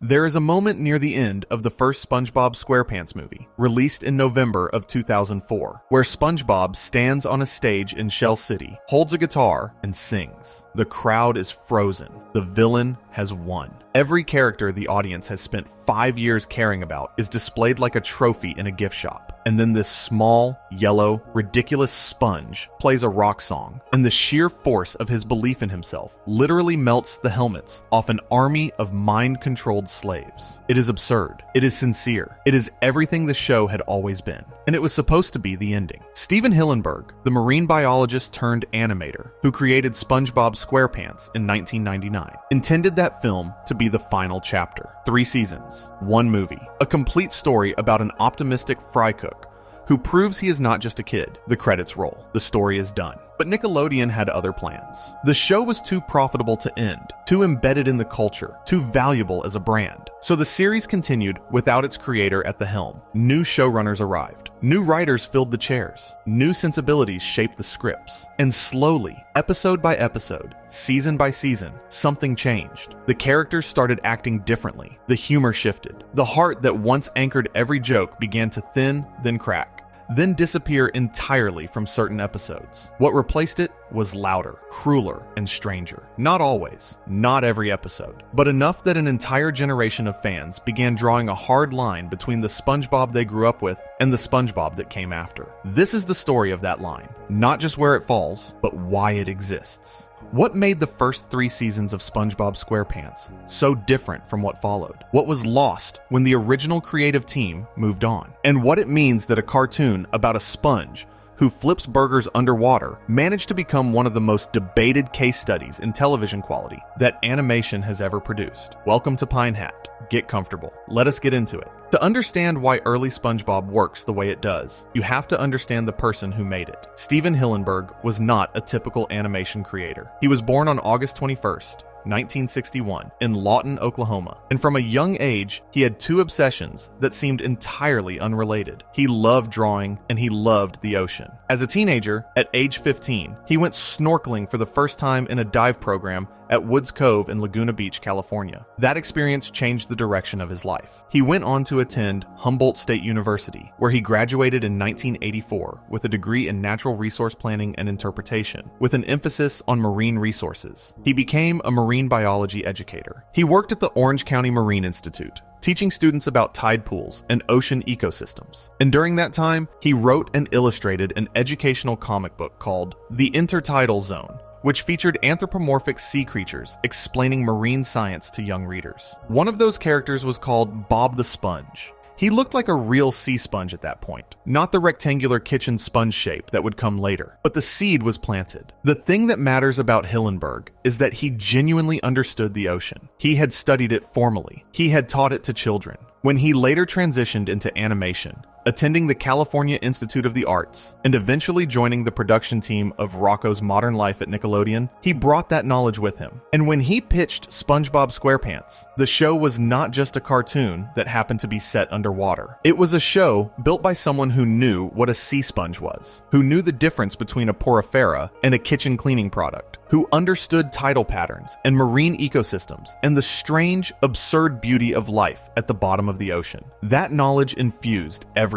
There is a moment near the end of the first SpongeBob SquarePants movie, released in November of 2004, where SpongeBob stands on a stage in Shell City, holds a guitar, and sings. The crowd is frozen. The villain has won. Every character the audience has spent 5 years caring about is displayed like a trophy in a gift shop. And then this small, yellow, ridiculous sponge plays a rock song, and the sheer force of his belief in himself literally melts the helmets off an army of mind-controlled slaves. It is absurd. It is sincere. It is everything the show had always been. And it was supposed to be the ending. Steven Hillenberg, the marine biologist turned animator who created SpongeBob SquarePants in 1999, intended that film to be the final chapter. 3 seasons, 1 movie, a complete story about an optimistic fry cook who proves he is not just a kid. The credits roll. The story is done. But Nickelodeon had other plans. The show was too profitable to end, too embedded in the culture, too valuable as a brand. So the series continued without its creator at the helm. New showrunners arrived. New writers filled the chairs. New sensibilities shaped the scripts. And slowly, episode by episode, season by season, something changed. The characters started acting differently. The humor shifted. The heart that once anchored every joke began to thin, then crack, then disappear entirely from certain episodes. What replaced it was louder, crueler, and stranger. Not always, not every episode, but enough that an entire generation of fans began drawing a hard line between the SpongeBob they grew up with and the SpongeBob that came after. This is the story of that line, not just where it falls, but why it exists. What made the first 3 seasons of SpongeBob SquarePants so different from what followed? What was lost when the original creative team moved on? And what it means that a cartoon about a sponge who flips burgers underwater managed to become one of the most debated case studies in television quality that animation has ever produced. Welcome to Pine Hat. Get comfortable. Let us get into it. To understand why early SpongeBob works the way it does, you have to understand the person who made it. Steven Hillenberg was not a typical animation creator. He was born on August 21st, 1961, in Lawton, Oklahoma. And from a young age, he had 2 obsessions that seemed entirely unrelated. He loved drawing and he loved the ocean. As a teenager, at age 15, he went snorkeling for the first time in a dive program at Woods Cove in Laguna Beach, California. That experience changed the direction of his life. He went on to attend Humboldt State University, where he graduated in 1984 with a degree in natural resource planning and interpretation, with an emphasis on marine resources. He became a marine biology educator. He worked at the Orange County Marine Institute, teaching students about tide pools and ocean ecosystems. And during that time, he wrote and illustrated an educational comic book called The Intertidal Zone, which featured anthropomorphic sea creatures explaining marine science to young readers. One of those characters was called Bob the Sponge. He looked like a real sea sponge at that point, not the rectangular kitchen sponge shape that would come later, but the seed was planted. The thing that matters about Hillenberg is that he genuinely understood the ocean. He had studied it formally. He had taught it to children. When he later transitioned into animation, attending the California Institute of the Arts, and eventually joining the production team of Rocko's Modern Life at Nickelodeon, he brought that knowledge with him. And when he pitched SpongeBob SquarePants, the show was not just a cartoon that happened to be set underwater. It was a show built by someone who knew what a sea sponge was, who knew the difference between a porifera and a kitchen cleaning product, who understood tidal patterns and marine ecosystems and the strange, absurd beauty of life at the bottom of the ocean. That knowledge infused everything.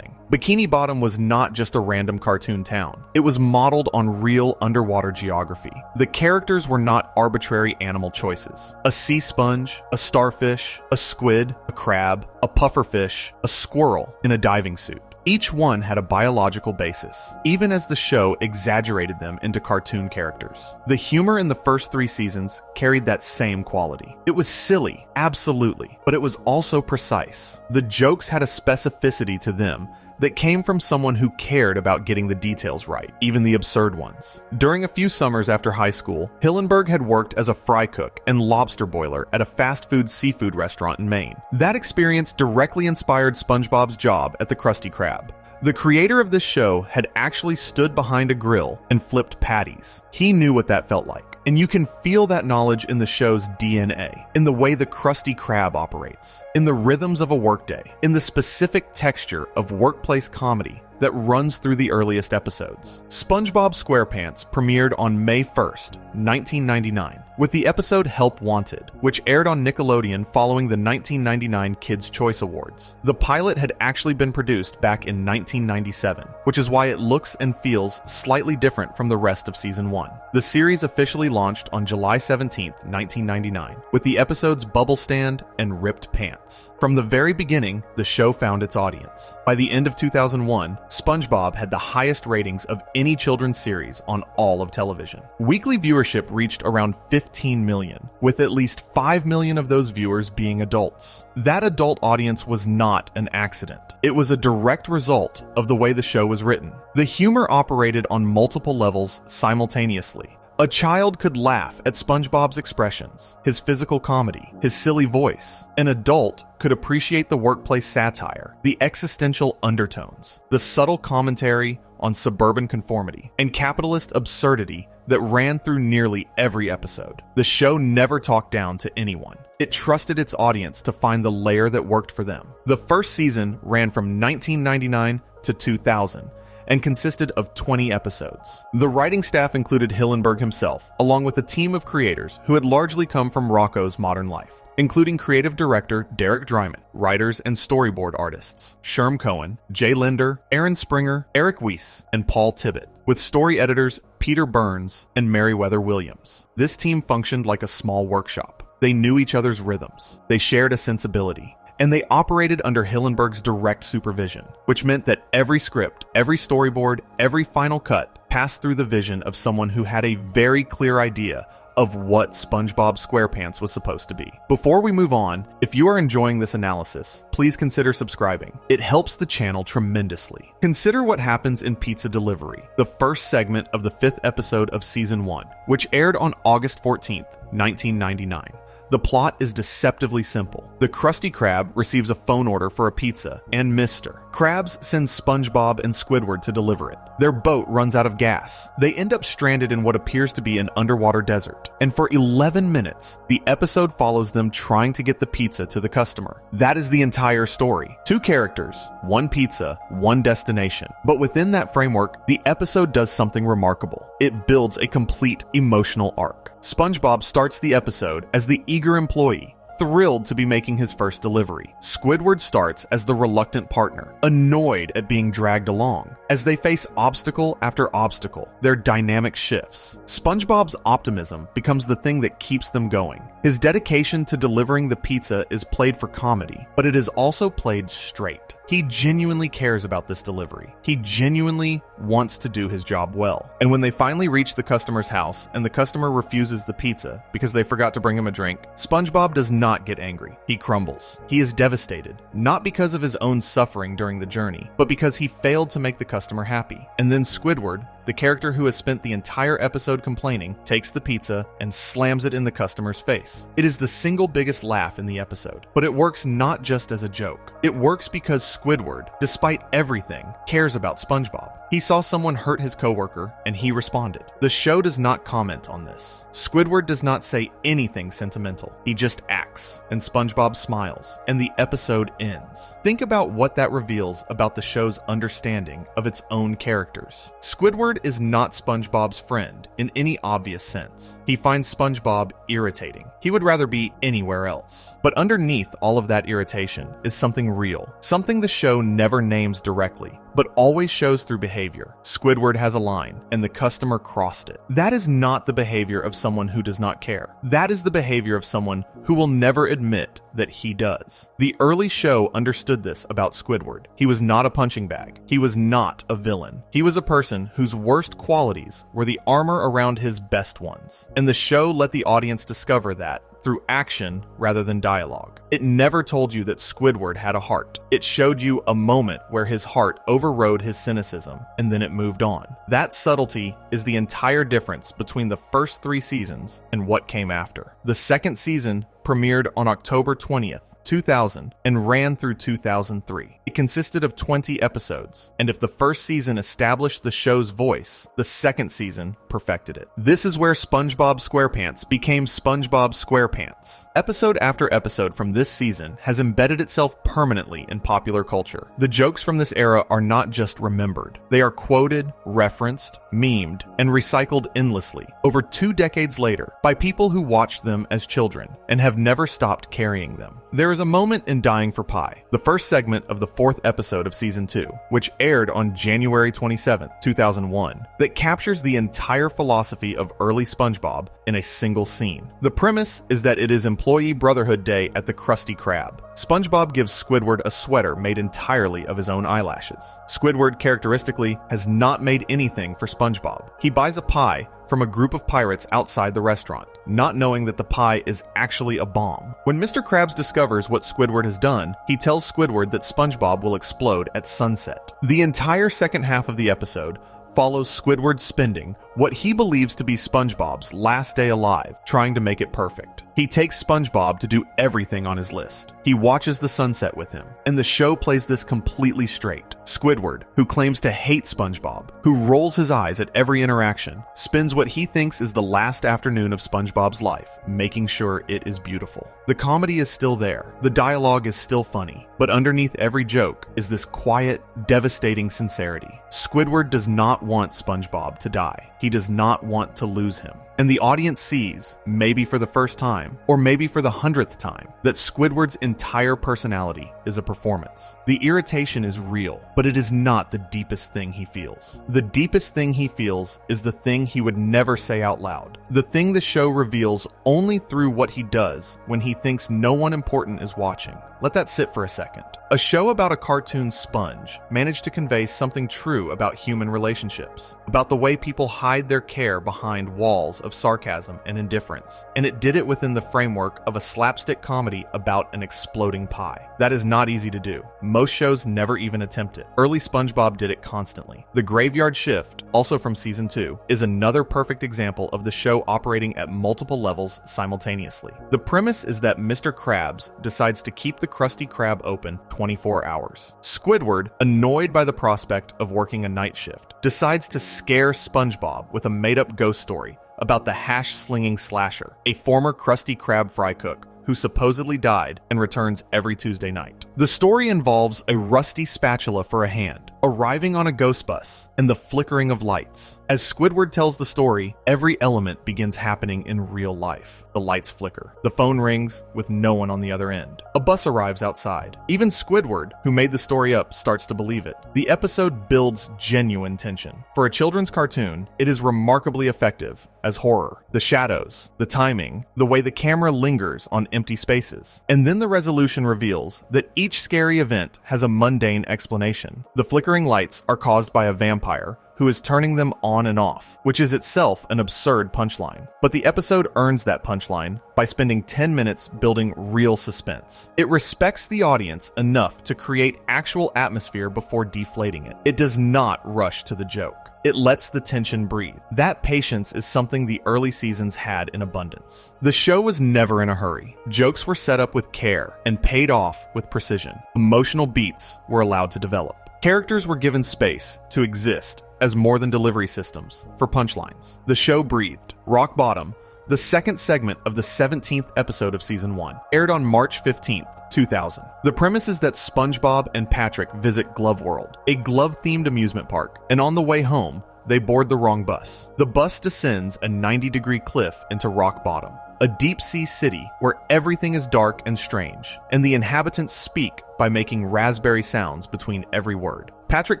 Bikini Bottom was not just a random cartoon town. It was modeled on real underwater geography. The characters were not arbitrary animal choices. A sea sponge, a starfish, a squid, a crab, a pufferfish, a squirrel in a diving suit. Each one had a biological basis, even as the show exaggerated them into cartoon characters. The humor in the first 3 seasons carried that same quality. It was silly, absolutely, but it was also precise. The jokes had a specificity to them that came from someone who cared about getting the details right, even the absurd ones. During a few summers after high school, Hillenberg had worked as a fry cook and lobster boiler at a fast food seafood restaurant in Maine. That experience directly inspired SpongeBob's job at the Krusty Krab. The creator of this show had actually stood behind a grill and flipped patties. He knew what that felt like. And you can feel that knowledge in the show's DNA, in the way the Krusty Krab operates, in the rhythms of a workday, in the specific texture of workplace comedy that runs through the earliest episodes. SpongeBob SquarePants premiered on May 1st, 1999, with the episode Help Wanted, which aired on Nickelodeon following the 1999 Kids' Choice Awards. The pilot had actually been produced back in 1997, which is why it looks and feels slightly different from the rest of Season 1. The series officially launched on July 17th, 1999, with the episodes Bubble Stand and Ripped Pants. From the very beginning, the show found its audience. By the end of 2001, SpongeBob had the highest ratings of any children's series on all of television. Weekly viewership reached around 15 million, with at least 5 million of those viewers being adults. That adult audience was not an accident. It was a direct result of the way the show was written. The humor operated on multiple levels simultaneously. A child could laugh at SpongeBob's expressions, his physical comedy, his silly voice. An adult could appreciate the workplace satire, the existential undertones, the subtle commentary on suburban conformity, and capitalist absurdity that ran through nearly every episode. The show never talked down to anyone. It trusted its audience to find the layer that worked for them. The first season ran from 1999 to 2000, and consisted of 20 episodes. The writing staff included Hillenberg himself, along with a team of creators who had largely come from Rocko's Modern Life, including creative director Derek Dryman, writers and storyboard artists Sherm Cohen, Jay Linder, Aaron Springer, Eric Weiss, and Paul Tibbett, with story editors Peter Burns and Meriwether Williams. This team functioned like a small workshop. They knew each other's rhythms. They shared a sensibility. And they operated under Hillenberg's direct supervision, which meant that every script, every storyboard, every final cut passed through the vision of someone who had a very clear idea of what SpongeBob SquarePants was supposed to be. Before we move on, if you are enjoying this analysis, please consider subscribing. It helps the channel tremendously. Consider what happens in Pizza Delivery, the first segment of the 5th episode of Season 1, which aired on August 14th, 1999. The plot is deceptively simple. The Krusty Krab receives a phone order for a pizza, and Mr. Krabs sends SpongeBob and Squidward to deliver it. Their boat runs out of gas. They end up stranded in what appears to be an underwater desert. And for 11 minutes, the episode follows them trying to get the pizza to the customer. That is the entire story. 2 characters, 1 pizza, 1 destination. But within that framework, the episode does something remarkable. It builds a complete emotional arc. SpongeBob starts the episode as the eager employee, thrilled to be making his first delivery. Squidward starts as the reluctant partner, annoyed at being dragged along. As they face obstacle after obstacle, their dynamic shifts. SpongeBob's optimism becomes the thing that keeps them going. His dedication to delivering the pizza is played for comedy, but it is also played straight. He genuinely cares about this delivery. He genuinely wants to do his job well. And when they finally reach the customer's house and the customer refuses the pizza because they forgot to bring him a drink, SpongeBob does not get angry. He crumbles. He is devastated, not because of his own suffering during the journey, but because he failed to make the customer happy. And then Squidward, the character who has spent the entire episode complaining, takes the pizza and slams it in the customer's face. It is the single biggest laugh in the episode, but it works not just as a joke. It works because Squidward, despite everything, cares about SpongeBob. He saw someone hurt his coworker, and he responded. The show does not comment on this. Squidward does not say anything sentimental. He just acts, and SpongeBob smiles, and the episode ends. Think about what that reveals about the show's understanding of its own characters. Squidward is not SpongeBob's friend in any obvious sense. He finds SpongeBob irritating. He would rather be anywhere else. But underneath all of that irritation is something real, something the show never names directly, but always shows through behavior. Squidward has a line, and the customer crossed it. That is not the behavior of someone who does not care. That is the behavior of someone who will never admit that he does. The early show understood this about Squidward. He was not a punching bag. He was not a villain. He was a person whose worst qualities were the armor around his best ones. And the show let the audience discover that through action rather than dialogue. It never told you that Squidward had a heart. It showed you a moment where his heart overrode his cynicism, and then it moved on. That subtlety is the entire difference between the first 3 seasons and what came after. The second season premiered on October 20th, 2000, and ran through 2003. It consisted of 20 episodes, and if the first season established the show's voice, the second season perfected it. This is where SpongeBob SquarePants became SpongeBob SquarePants. Episode after episode from this season has embedded itself permanently in popular culture. The jokes from this era are not just remembered. They are quoted, referenced, memed, and recycled endlessly, over 2 decades later, by people who watched them as children and have never stopped carrying them. There is a moment in Dying for Pie, the first segment of the 4th episode of Season 2, which aired on January 27, 2001, that captures the entire philosophy of early SpongeBob in a single scene. The premise is that it is Employee Brotherhood Day at the Krusty Krab. SpongeBob gives Squidward a sweater made entirely of his own eyelashes. Squidward, characteristically, has not made anything for SpongeBob. He buys a pie from a group of pirates outside the restaurant, not knowing that the pie is actually a bomb. When Mr. Krabs discovers what Squidward has done, he tells Squidward that SpongeBob will explode at sunset. The entire second half of the episode follows Squidward spending what he believes to be SpongeBob's last day alive, trying to make it perfect. He takes SpongeBob to do everything on his list. He watches the sunset with him, and the show plays this completely straight. Squidward, who claims to hate SpongeBob, who rolls his eyes at every interaction, spends what he thinks is the last afternoon of SpongeBob's life, making sure it is beautiful. The comedy is still there, the dialogue is still funny, but underneath every joke is this quiet, devastating sincerity. Squidward does not want SpongeBob to die. He does not want to lose him. And the audience sees, maybe for the first time, or maybe for the 100th time, that Squidward's entire personality is a performance. The irritation is real, but it is not the deepest thing he feels. The deepest thing he feels is the thing he would never say out loud. The thing the show reveals only through what he does when he thinks no one important is watching. Let that sit for a second. A show about a cartoon sponge managed to convey something true about human relationships, about the way people hide their care behind walls of sarcasm and indifference, and it did it within the framework of a slapstick comedy about an exploding pie. That is not easy to do. Most shows never even attempt it. Early SpongeBob did it constantly. The Graveyard Shift, also from Season 2, is another perfect example of the show operating at multiple levels simultaneously. The premise is that Mr. Krabs decides to keep the Krusty Krab open 24 hours. Squidward, annoyed by the prospect of working a night shift, decides to scare SpongeBob with a made-up ghost story about the hash-slinging Slasher, a former Krusty Krab fry cook who supposedly died and returns every Tuesday night. The story involves a rusty spatula for a hand, arriving on a ghost bus, and the flickering of lights. As Squidward tells the story, every element begins happening in real life. The lights flicker. The phone rings with no one on the other end. A bus arrives outside. Even Squidward, who made the story up, starts to believe it. The episode builds genuine tension. For a children's cartoon, it is remarkably effective as horror. The shadows, the timing, the way the camera lingers on empty spaces. And then the resolution reveals that each scary event has a mundane explanation. The flickering lights are caused by a vampire who is turning them on and off, which is itself an absurd punchline. But the episode earns that punchline by spending 10 minutes building real suspense. It respects the audience enough to create actual atmosphere before deflating it. It does not rush to the joke. It lets the tension breathe. That patience is something the early seasons had in abundance. The show was never in a hurry. Jokes were set up with care and paid off with precision. Emotional beats were allowed to develop. Characters were given space to exist as more than delivery systems for punchlines. The show breathed. Rock Bottom, the second segment of the 17th episode of Season 1, aired on March 15th, 2000. The premise is that SpongeBob and Patrick visit Glove World, a glove-themed amusement park, and on the way home, they board the wrong bus. The bus descends a 90-degree cliff into Rock Bottom, a deep-sea city where everything is dark and strange, and the inhabitants speak by making raspberry sounds between every word. Patrick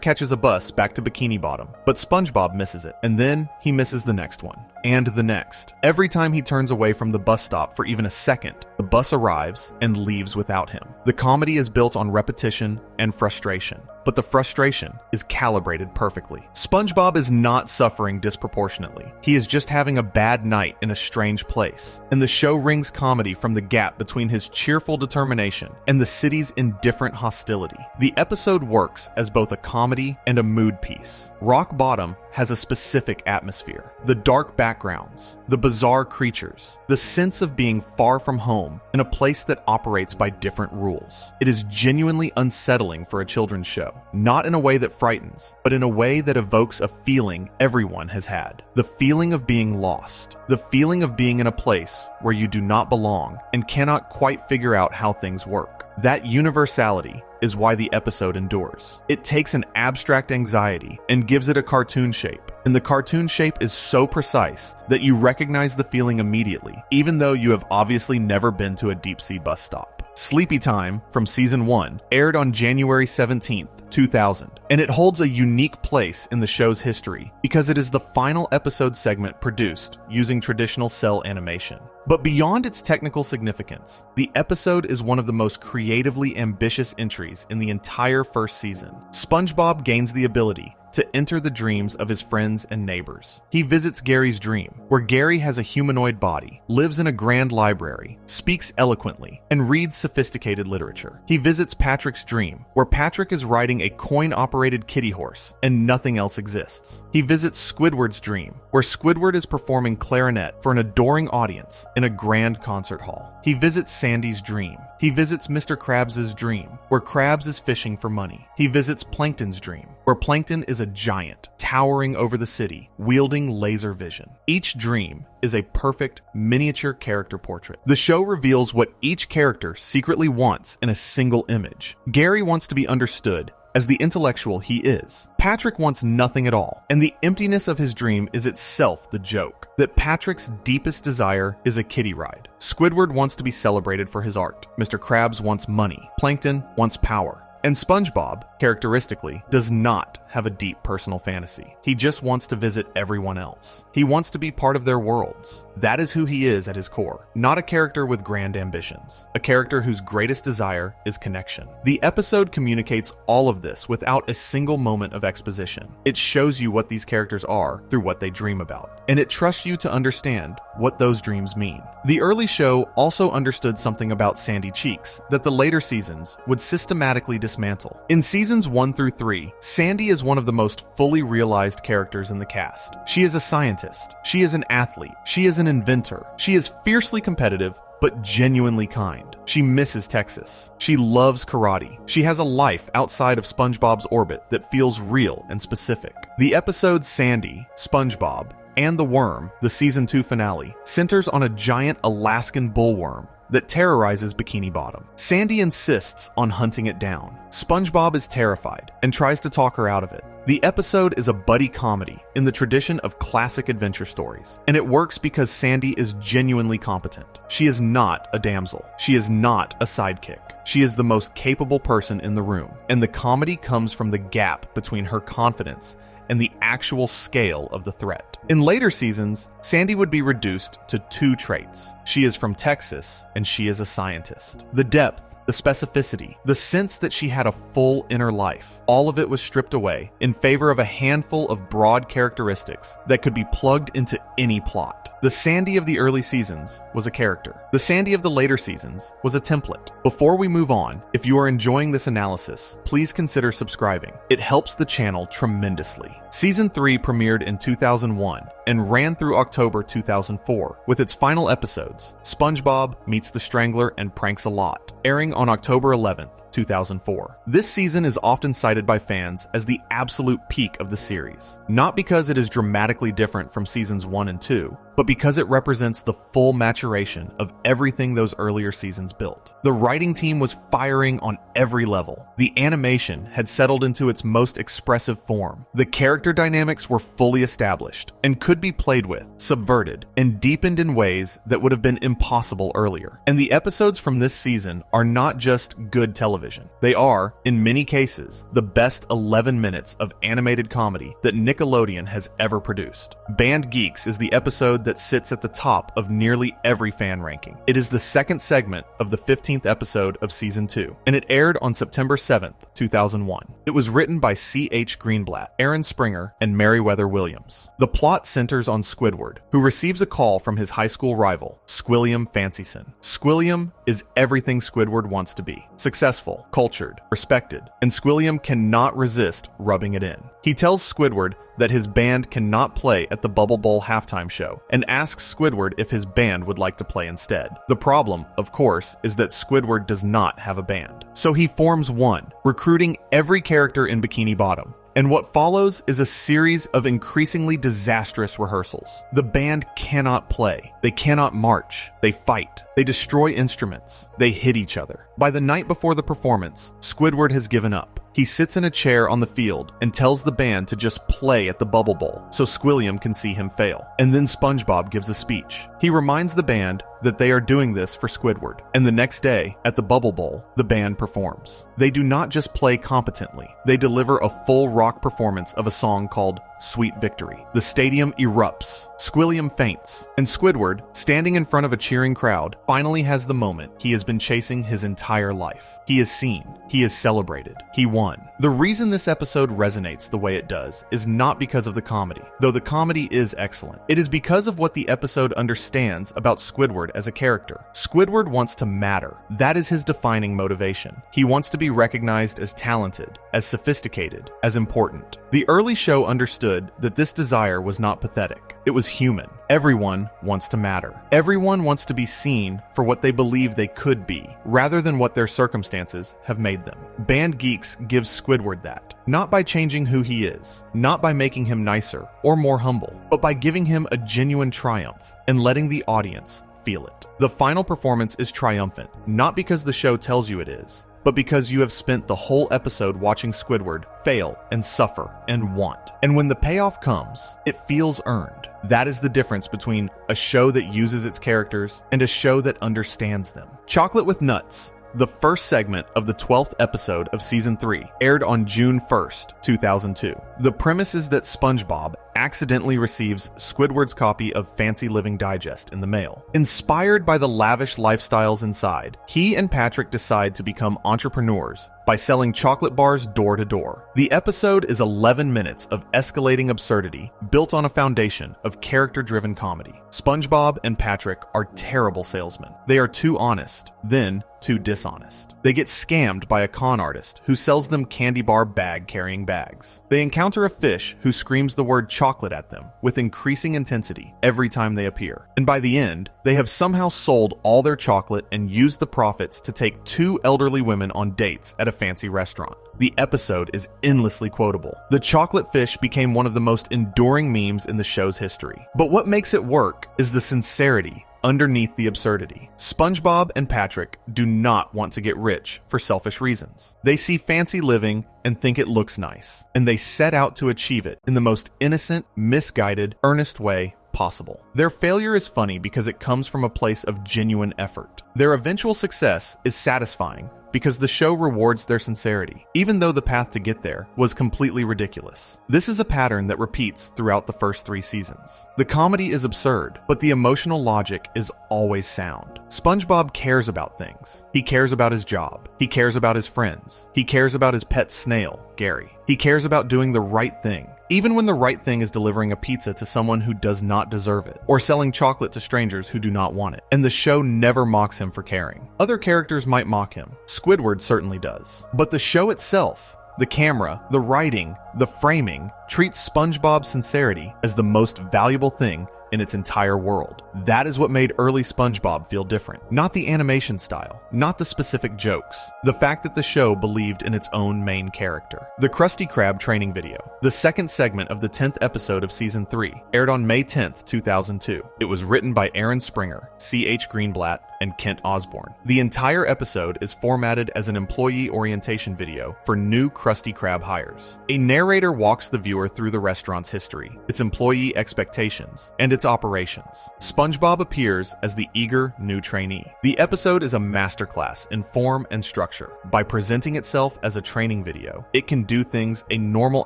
catches a bus back to Bikini Bottom, but SpongeBob misses it, and then he misses the next one, and the next. Every time he turns away from the bus stop for even a second, the bus arrives and leaves without him. The comedy is built on repetition and frustration, but the frustration is calibrated perfectly. SpongeBob is not suffering disproportionately. He is just having a bad night in a strange place, and the show wrings comedy from the gap between his cheerful determination and the city's indifferent hostility. The episode works as both a comedy and a mood piece. Rock Bottom has a specific atmosphere. The dark backgrounds, the bizarre creatures, the sense of being far from home in a place that operates by different rules. It is genuinely unsettling for a children's show, not in a way that frightens, but in a way that evokes a feeling everyone has had. The feeling of being lost, the feeling of being in a place where you do not belong and cannot quite figure out how things work. That universality is why the episode endures. It takes an abstract anxiety and gives it a cartoon shape. And the cartoon shape is so precise that you recognize the feeling immediately, even though you have obviously never been to a deep-sea bus stop. Sleepy Time from Season 1 aired on January 17th, 2000, and it holds a unique place in the show's history because it is the final episode segment produced using traditional cell animation. But beyond its technical significance, the episode is one of the most creatively ambitious entries in the entire first season. SpongeBob gains the ability to enter the dreams of his friends and neighbors. He visits Gary's dream, where Gary has a humanoid body, lives in a grand library, speaks eloquently, and reads sophisticated literature. He visits Patrick's dream, where Patrick is riding a coin-operated kitty horse, and nothing else exists. He visits Squidward's dream, where Squidward is performing clarinet for an adoring audience in a grand concert hall. He visits Sandy's dream. He visits Mr. Krabs' dream, where Krabs is fishing for money. He visits Plankton's dream, where Plankton is a giant, towering over the city, wielding laser vision. Each dream is a perfect miniature character portrait. The show reveals what each character secretly wants in a single image. Gary wants to be understood as the intellectual he is. Patrick wants nothing at all, and the emptiness of his dream is itself the joke, that Patrick's deepest desire is a kiddie ride. Squidward wants to be celebrated for his art. Mr. Krabs wants money. Plankton wants power. And SpongeBob, characteristically, does not have a deep personal fantasy. He just wants to visit everyone else. He wants to be part of their worlds. That is who he is at his core. Not a character with grand ambitions. A character whose greatest desire is connection. The episode communicates all of this without a single moment of exposition. It shows you what these characters are through what they dream about. And it trusts you to understand what those dreams mean. The early show also understood something about Sandy Cheeks that the later seasons would systematically dismantle. In seasons 1 through 3, Sandy is one of the most fully realized characters in the cast. She is a scientist. She is an athlete. She is an inventor. She is fiercely competitive, but genuinely kind. She misses Texas. She loves karate. She has a life outside of SpongeBob's orbit that feels real and specific. The episode Sandy, SpongeBob, and the Worm, the season 2 finale, centers on a giant Alaskan bullworm that terrorizes Bikini Bottom. Sandy insists on hunting it down. SpongeBob is terrified and tries to talk her out of it. The episode is a buddy comedy in the tradition of classic adventure stories, and it works because Sandy is genuinely competent. She is not a damsel. She is not a sidekick. She is the most capable person in the room, and the comedy comes from the gap between her confidence and the actual scale of the threat. In later seasons, Sandy would be reduced to 2 traits. She is from Texas, and she is a scientist. The depth, the specificity, the sense that she had a full inner life, all of it was stripped away in favor of a handful of broad characteristics that could be plugged into any plot. The Sandy of the early seasons was a character. The Sandy of the later seasons was a template. Before we move on, if you are enjoying this analysis, please consider subscribing. It helps the channel tremendously. Season 3 premiered in 2001 and ran through October 2004 with its final episodes, SpongeBob Meets the Strangler and Pranks a Lot, airing on October 11th, 2004. This season is often cited by fans as the absolute peak of the series, not because it is dramatically different from seasons 1 and 2, but because it represents the full maturation of everything those earlier seasons built. The writing team was firing on every level. The animation had settled into its most expressive form. The character dynamics were fully established and could be played with, subverted, and deepened in ways that would have been impossible earlier. And the episodes from this season are not just good television. They are, in many cases, the best 11 minutes of animated comedy that Nickelodeon has ever produced. Band Geeks is the episode that sits at the top of nearly every fan ranking. It is the second segment of the 15th episode of Season 2, and it aired on September 7th, 2001. It was written by C.H. Greenblatt, Aaron Springer, and Meriwether Williams. The plot centers on Squidward, who receives a call from his high school rival, Squilliam Fancyson. Squilliam is everything Squidward wants to be: successful, cultured, respected, and Squilliam cannot resist rubbing it in. He tells Squidward that his band cannot play at the Bubble Bowl halftime show and asks Squidward if his band would like to play instead. The problem, of course, is that Squidward does not have a band. So he forms one, recruiting every character in Bikini Bottom. And what follows is a series of increasingly disastrous rehearsals. The band cannot play. They cannot march. They fight. They destroy instruments. They hit each other. By the night before the performance, Squidward has given up. He sits in a chair on the field and tells the band to just play at the Bubble Bowl so Squilliam can see him fail. And then SpongeBob gives a speech. He reminds the band that they are doing this for Squidward. And the next day, at the Bubble Bowl, the band performs. They do not just play competently. They deliver a full rock performance of a song called Sweet Victory. The stadium erupts. Squilliam faints. And Squidward, standing in front of a cheering crowd, finally has the moment he has been chasing his entire life. He is seen. He is celebrated. He won. The reason this episode resonates the way it does is not because of the comedy, though the comedy is excellent. It is because of what the episode understands about Squidward as a character. Squidward wants to matter. That is his defining motivation. He wants to be recognized as talented, as sophisticated, as important. The early show understood that this desire was not pathetic. It was human. Everyone wants to matter. Everyone wants to be seen for what they believe they could be, rather than what their circumstances have made them. Band Geeks gives Squidward that, not by changing who he is, not by making him nicer or more humble, but by giving him a genuine triumph and letting the audience feel it. The final performance is triumphant, not because the show tells you it is, but because you have spent the whole episode watching Squidward fail and suffer and want. And when the payoff comes, it feels earned. That is the difference between a show that uses its characters and a show that understands them. Chocolate with Nuts, the first segment of the 12th episode of Season 3, aired on June 1st, 2002. The premise is that SpongeBob accidentally receives Squidward's copy of Fancy Living Digest in the mail. Inspired by the lavish lifestyles inside, he and Patrick decide to become entrepreneurs by selling chocolate bars door to door. The episode is 11 minutes of escalating absurdity built on a foundation of character-driven comedy. SpongeBob and Patrick are terrible salesmen. They are too honest, then too dishonest. They get scammed by a con artist who sells them candy bar bag-carrying bags. They encounter a fish who screams the word chocolate at them with increasing intensity every time they appear. And by the end, they have somehow sold all their chocolate and used the profits to take 2 elderly women on dates at a fancy restaurant. The episode is endlessly quotable. The chocolate fish became one of the most enduring memes in the show's history. But what makes it work is the sincerity underneath the absurdity. SpongeBob and Patrick do not want to get rich for selfish reasons. They see fancy living and think it looks nice, and they set out to achieve it in the most innocent, misguided, earnest way possible. Their failure is funny because it comes from a place of genuine effort. Their eventual success is satisfying because the show rewards their sincerity, even though the path to get there was completely ridiculous. This is a pattern that repeats throughout the first 3 seasons. The comedy is absurd, but the emotional logic is always sound. SpongeBob cares about things. He cares about his job. He cares about his friends. He cares about his pet snail, Gary. He cares about doing the right thing, even when the right thing is delivering a pizza to someone who does not deserve it, or selling chocolate to strangers who do not want it. And the show never mocks him for caring. Other characters might mock him. Squidward certainly does. But the show itself, the camera, the writing, the framing, treats SpongeBob's sincerity as the most valuable thing in its entire world. That is what made early SpongeBob feel different. Not the animation style, not the specific jokes, the fact that the show believed in its own main character. The Krusty Krab training video, the second segment of the 10th episode of Season 3, aired on May 10th, 2002. It was written by Aaron Springer, C.H. Greenblatt, and Kent Osborne. The entire episode is formatted as an employee orientation video for new Krusty Krab hires. A narrator walks the viewer through the restaurant's history, its employee expectations, and its operations. SpongeBob appears as the eager new trainee. The episode is a masterclass in form and structure. By presenting itself as a training video, it can do things a normal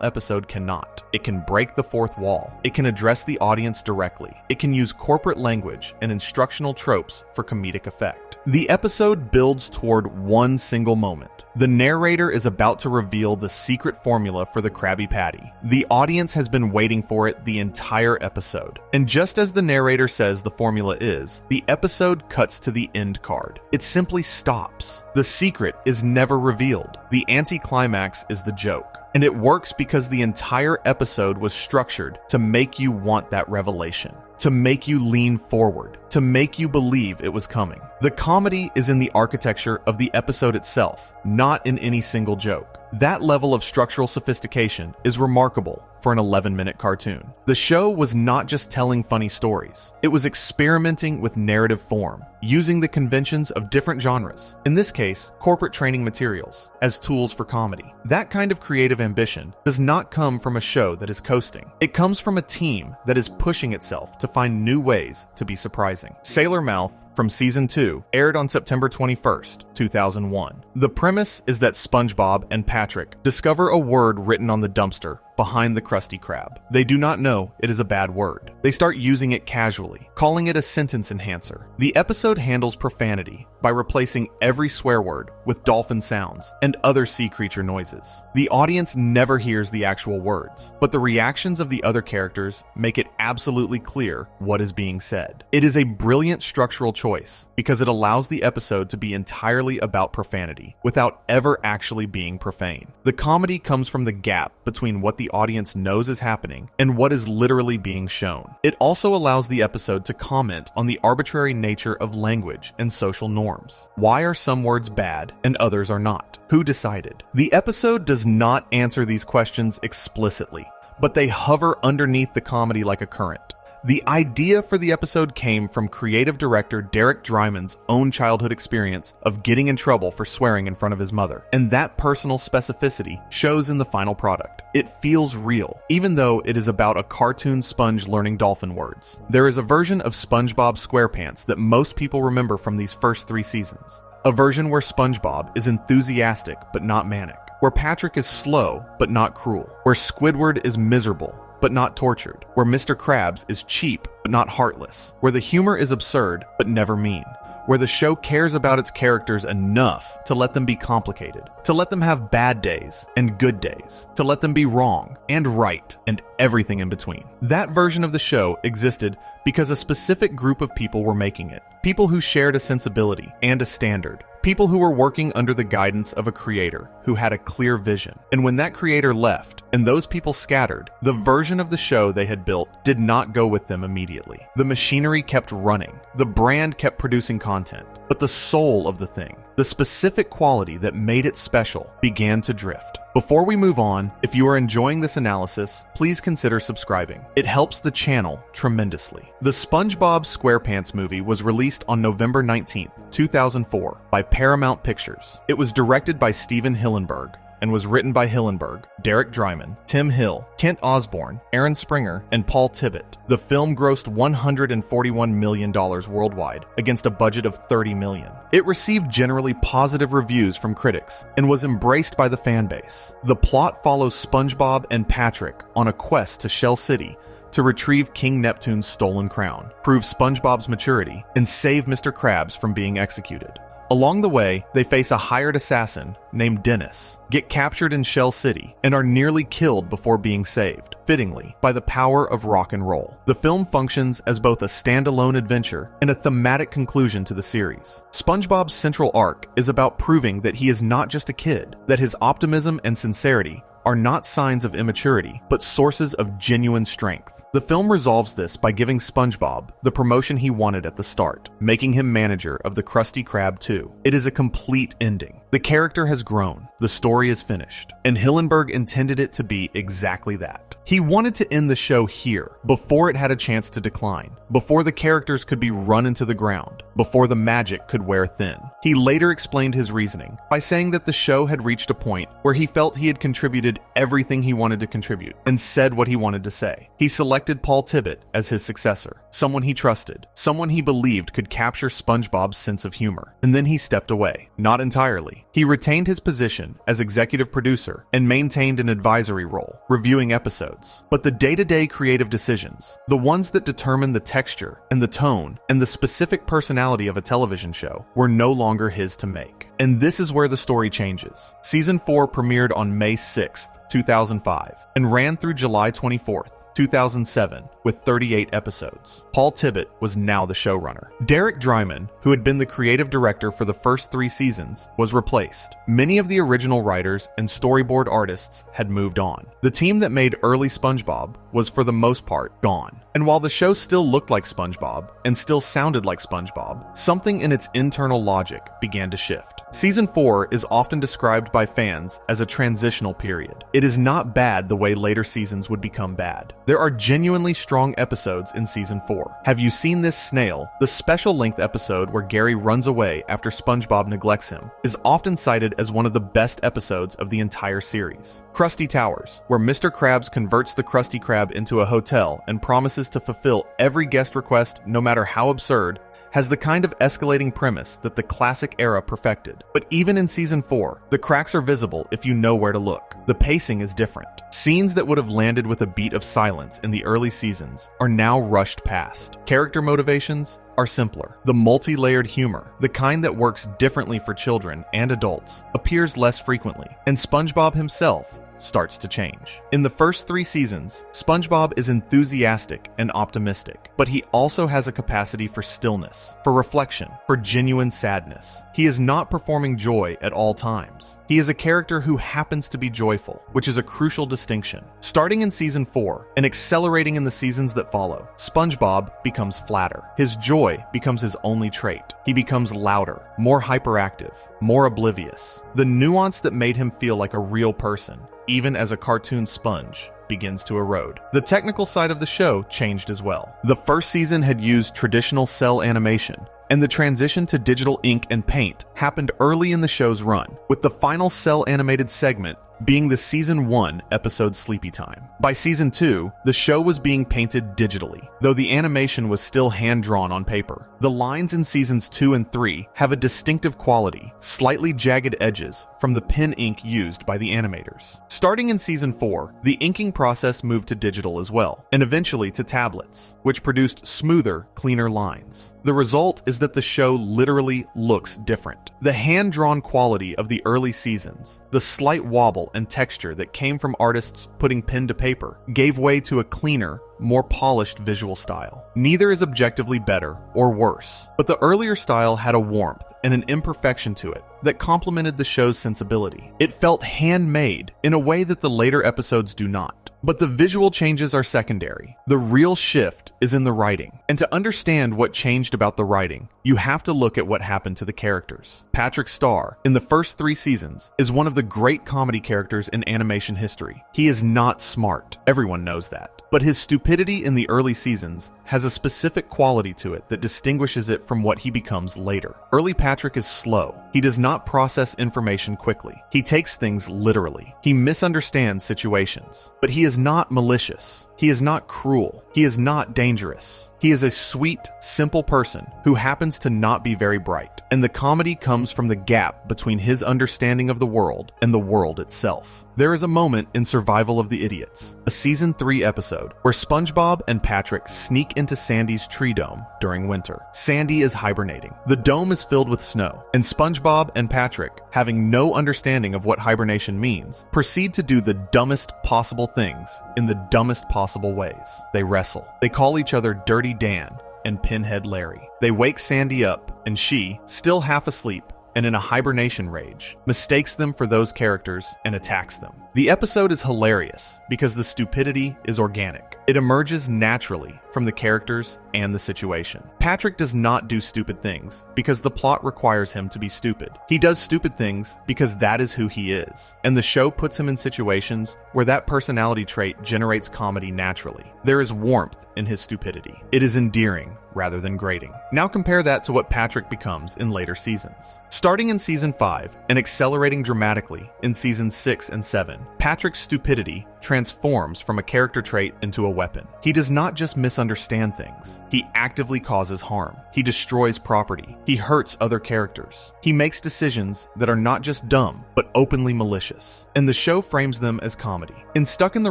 episode cannot. It can break the fourth wall. It can address the audience directly. It can use corporate language and instructional tropes for comedic effect. The episode builds toward one single moment. The narrator is about to reveal the secret formula for the Krabby Patty. The audience has been waiting for it the entire episode. And just Just as the narrator says the formula is, the episode cuts to the end card. It simply stops. The secret is never revealed. The anticlimax is the joke. And it works because the entire episode was structured to make you want that revelation, to make you lean forward, to make you believe it was coming. The comedy is in the architecture of the episode itself, not in any single joke. That level of structural sophistication is remarkable for an 11-minute cartoon. The show was not just telling funny stories. It was experimenting with narrative form, using the conventions of different genres, in this case, corporate training materials, as tools for comedy. That kind of creative ambition does not come from a show that is coasting. It comes from a team that is pushing itself to find new ways to be surprising. Sailor Mouth, from Season 2, aired on September 21st, 2001. The premise is that SpongeBob and Patrick discover a word written on the dumpster behind the Krusty Krab. They do not know it is a bad word. They start using it casually, calling it a sentence enhancer. The episode handles profanity by replacing every swear word with dolphin sounds and other sea creature noises. The audience never hears the actual words, but the reactions of the other characters make it absolutely clear what is being said. It is a brilliant structural choice because it allows the episode to be entirely about profanity without ever actually being profane. The comedy comes from the gap between what the audience knows is happening and what is literally being shown. It also allows the episode to comment on the arbitrary nature of language and social norms. Why are some words bad and others are not? Who decided? The episode does not answer these questions explicitly, but they hover underneath the comedy like a current. The idea for the episode came from creative director Derek Dryman's own childhood experience of getting in trouble for swearing in front of his mother, and that personal specificity shows in the final product. It feels real, even though it is about a cartoon sponge learning dolphin words. There is a version of SpongeBob SquarePants that most people remember from these first 3 seasons. A version where SpongeBob is enthusiastic but not manic, where Patrick is slow but not cruel, where Squidward is miserable but not tortured, where Mr. Krabs is cheap but not heartless, where the humor is absurd but never mean, where the show cares about its characters enough to let them be complicated, to let them have bad days and good days, to let them be wrong and right and everything in between. That version of the show existed because a specific group of people were making it. People who shared a sensibility and a standard. People who were working under the guidance of a creator who had a clear vision. And when that creator left and those people scattered, the version of the show they had built did not go with them immediately. The machinery kept running. The brand kept producing content. But the soul of the thing, the specific quality that made it special, began to drift. Before we move on, if you are enjoying this analysis, please consider subscribing. It helps the channel tremendously. The SpongeBob SquarePants movie was released on November 19th, 2004 by Paramount Pictures. It was directed by Steven Hillenberg and was written by Hillenberg, Derek Dryman, Tim Hill, Kent Osborne, Aaron Springer, and Paul Tibbitt. The film grossed $141 million worldwide against a budget of $30 million. It received generally positive reviews from critics and was embraced by the fan base. The plot follows SpongeBob and Patrick on a quest to Shell City to retrieve King Neptune's stolen crown, prove SpongeBob's maturity, and save Mr. Krabs from being executed. Along the way, they face a hired assassin named Dennis, get captured in Shell City, and are nearly killed before being saved, fittingly, by the power of rock and roll. The film functions as both a standalone adventure and a thematic conclusion to the series. SpongeBob's central arc is about proving that he is not just a kid, that his optimism and sincerity are not signs of immaturity, but sources of genuine strength. The film resolves this by giving SpongeBob the promotion he wanted at the start, making him manager of the Krusty Krab 2. It is a complete ending. The character has grown, the story is finished, and Hillenberg intended it to be exactly that. He wanted to end the show here, before it had a chance to decline, before the characters could be run into the ground, before the magic could wear thin. He later explained his reasoning by saying that the show had reached a point where he felt he had contributed everything he wanted to contribute and said what he wanted to say. He selected Paul Tibbitt as his successor, someone he trusted, someone he believed could capture SpongeBob's sense of humor. And then he stepped away. Not entirely. He retained his position as executive producer and maintained an advisory role, reviewing episodes. But the day-to-day creative decisions, the ones that determine the texture and the tone and the specific personality of a television show, were no longer his to make. And this is where the story changes. Season 4 premiered on May 6th, 2005, and ran through July 24th, 2007, with 38 episodes. Paul Tibbitt was now the showrunner. Derek Dryman, who had been the creative director for the first 3 seasons, was replaced. Many of the original writers and storyboard artists had moved on. The team that made early SpongeBob was for the most part gone. And while the show still looked like SpongeBob and still sounded like SpongeBob, something in its internal logic began to shift. Season 4 is often described by fans as a transitional period. It is not bad the way later seasons would become bad. There are genuinely strong episodes in Season 4. Have You Seen This Snail? The special length episode where Gary runs away after SpongeBob neglects him is often cited as one of the best episodes of the entire series. Krusty Towers, where Mr. Krabs converts the Krusty Krab into a hotel and promises to fulfill every guest request, no matter how absurd, has the kind of escalating premise that the classic era perfected. But even in Season 4, the cracks are visible if you know where to look. The pacing is different. Scenes that would have landed with a beat of silence in the early seasons are now rushed past. Character motivations are simpler. The multi-layered humor, the kind that works differently for children and adults, appears less frequently. And SpongeBob himself starts to change. In the first 3 seasons, SpongeBob is enthusiastic and optimistic, but he also has a capacity for stillness, for reflection, for genuine sadness. He is not performing joy at all times. He is a character who happens to be joyful, which is a crucial distinction. Starting in Season 4 and accelerating in the seasons that follow, SpongeBob becomes flatter. His joy becomes his only trait. He becomes louder, more hyperactive, more oblivious. The nuance that made him feel like a real person, even as a cartoon sponge, begins to erode. The technical side of the show changed as well. The first season had used traditional cell animation, and the transition to digital ink and paint happened early in the show's run, with the final cell animated segment being the Season 1 episode Sleepy Time. By Season 2, the show was being painted digitally, though the animation was still hand-drawn on paper. The lines in Seasons 2 and 3 have a distinctive quality, slightly jagged edges from the pen ink used by the animators. Starting in Season 4, the inking process moved to digital as well, and eventually to tablets, which produced smoother, cleaner lines. The result is that the show literally looks different. The hand-drawn quality of the early seasons, the slight wobble and texture that came from artists putting pen to paper, gave way to a cleaner, more polished visual style. Neither is objectively better or worse, but the earlier style had a warmth and an imperfection to it that complemented the show's sensibility. It felt handmade in a way that the later episodes do not. But the visual changes are secondary. The real shift is in the writing. And to understand what changed about the writing, you have to look at what happened to the characters. Patrick Star, in the first 3 seasons, is one of the great comedy characters in animation history. He is not smart. Everyone knows that. But his stupidity in the early seasons has a specific quality to it that distinguishes it from what he becomes later. Early Patrick is slow. He does not process information quickly. He takes things literally. He misunderstands situations. But he is not malicious. He is not cruel. He is not dangerous. He is a sweet, simple person who happens to not be very bright. And the comedy comes from the gap between his understanding of the world and the world itself. There is a moment in Survival of the Idiots, a Season 3 episode, where SpongeBob and Patrick sneak into Sandy's tree dome during winter. Sandy is hibernating. The dome is filled with snow, and SpongeBob and Patrick, having no understanding of what hibernation means, proceed to do the dumbest possible things in the dumbest possible ways. They wrestle. They call each other Dirty Dan and Pinhead Larry. They wake Sandy up, and she, still half asleep, and in a hibernation rage, mistakes them for those characters and attacks them. The episode is hilarious because the stupidity is organic. It emerges naturally from the characters and the situation. Patrick does not do stupid things because the plot requires him to be stupid. He does stupid things because that is who he is, and the show puts him in situations where that personality trait generates comedy naturally. There is warmth in his stupidity. It is endearing rather than grating. Now compare that to what Patrick becomes in later seasons. Starting in Season 5 and accelerating dramatically in Seasons 6 and 7, Patrick's stupidity transforms from a character trait into a weapon. He does not just misunderstand things. He actively causes harm. He destroys property. He hurts other characters. He makes decisions that are not just dumb, but openly malicious. And the show frames them as comedy. In Stuck in the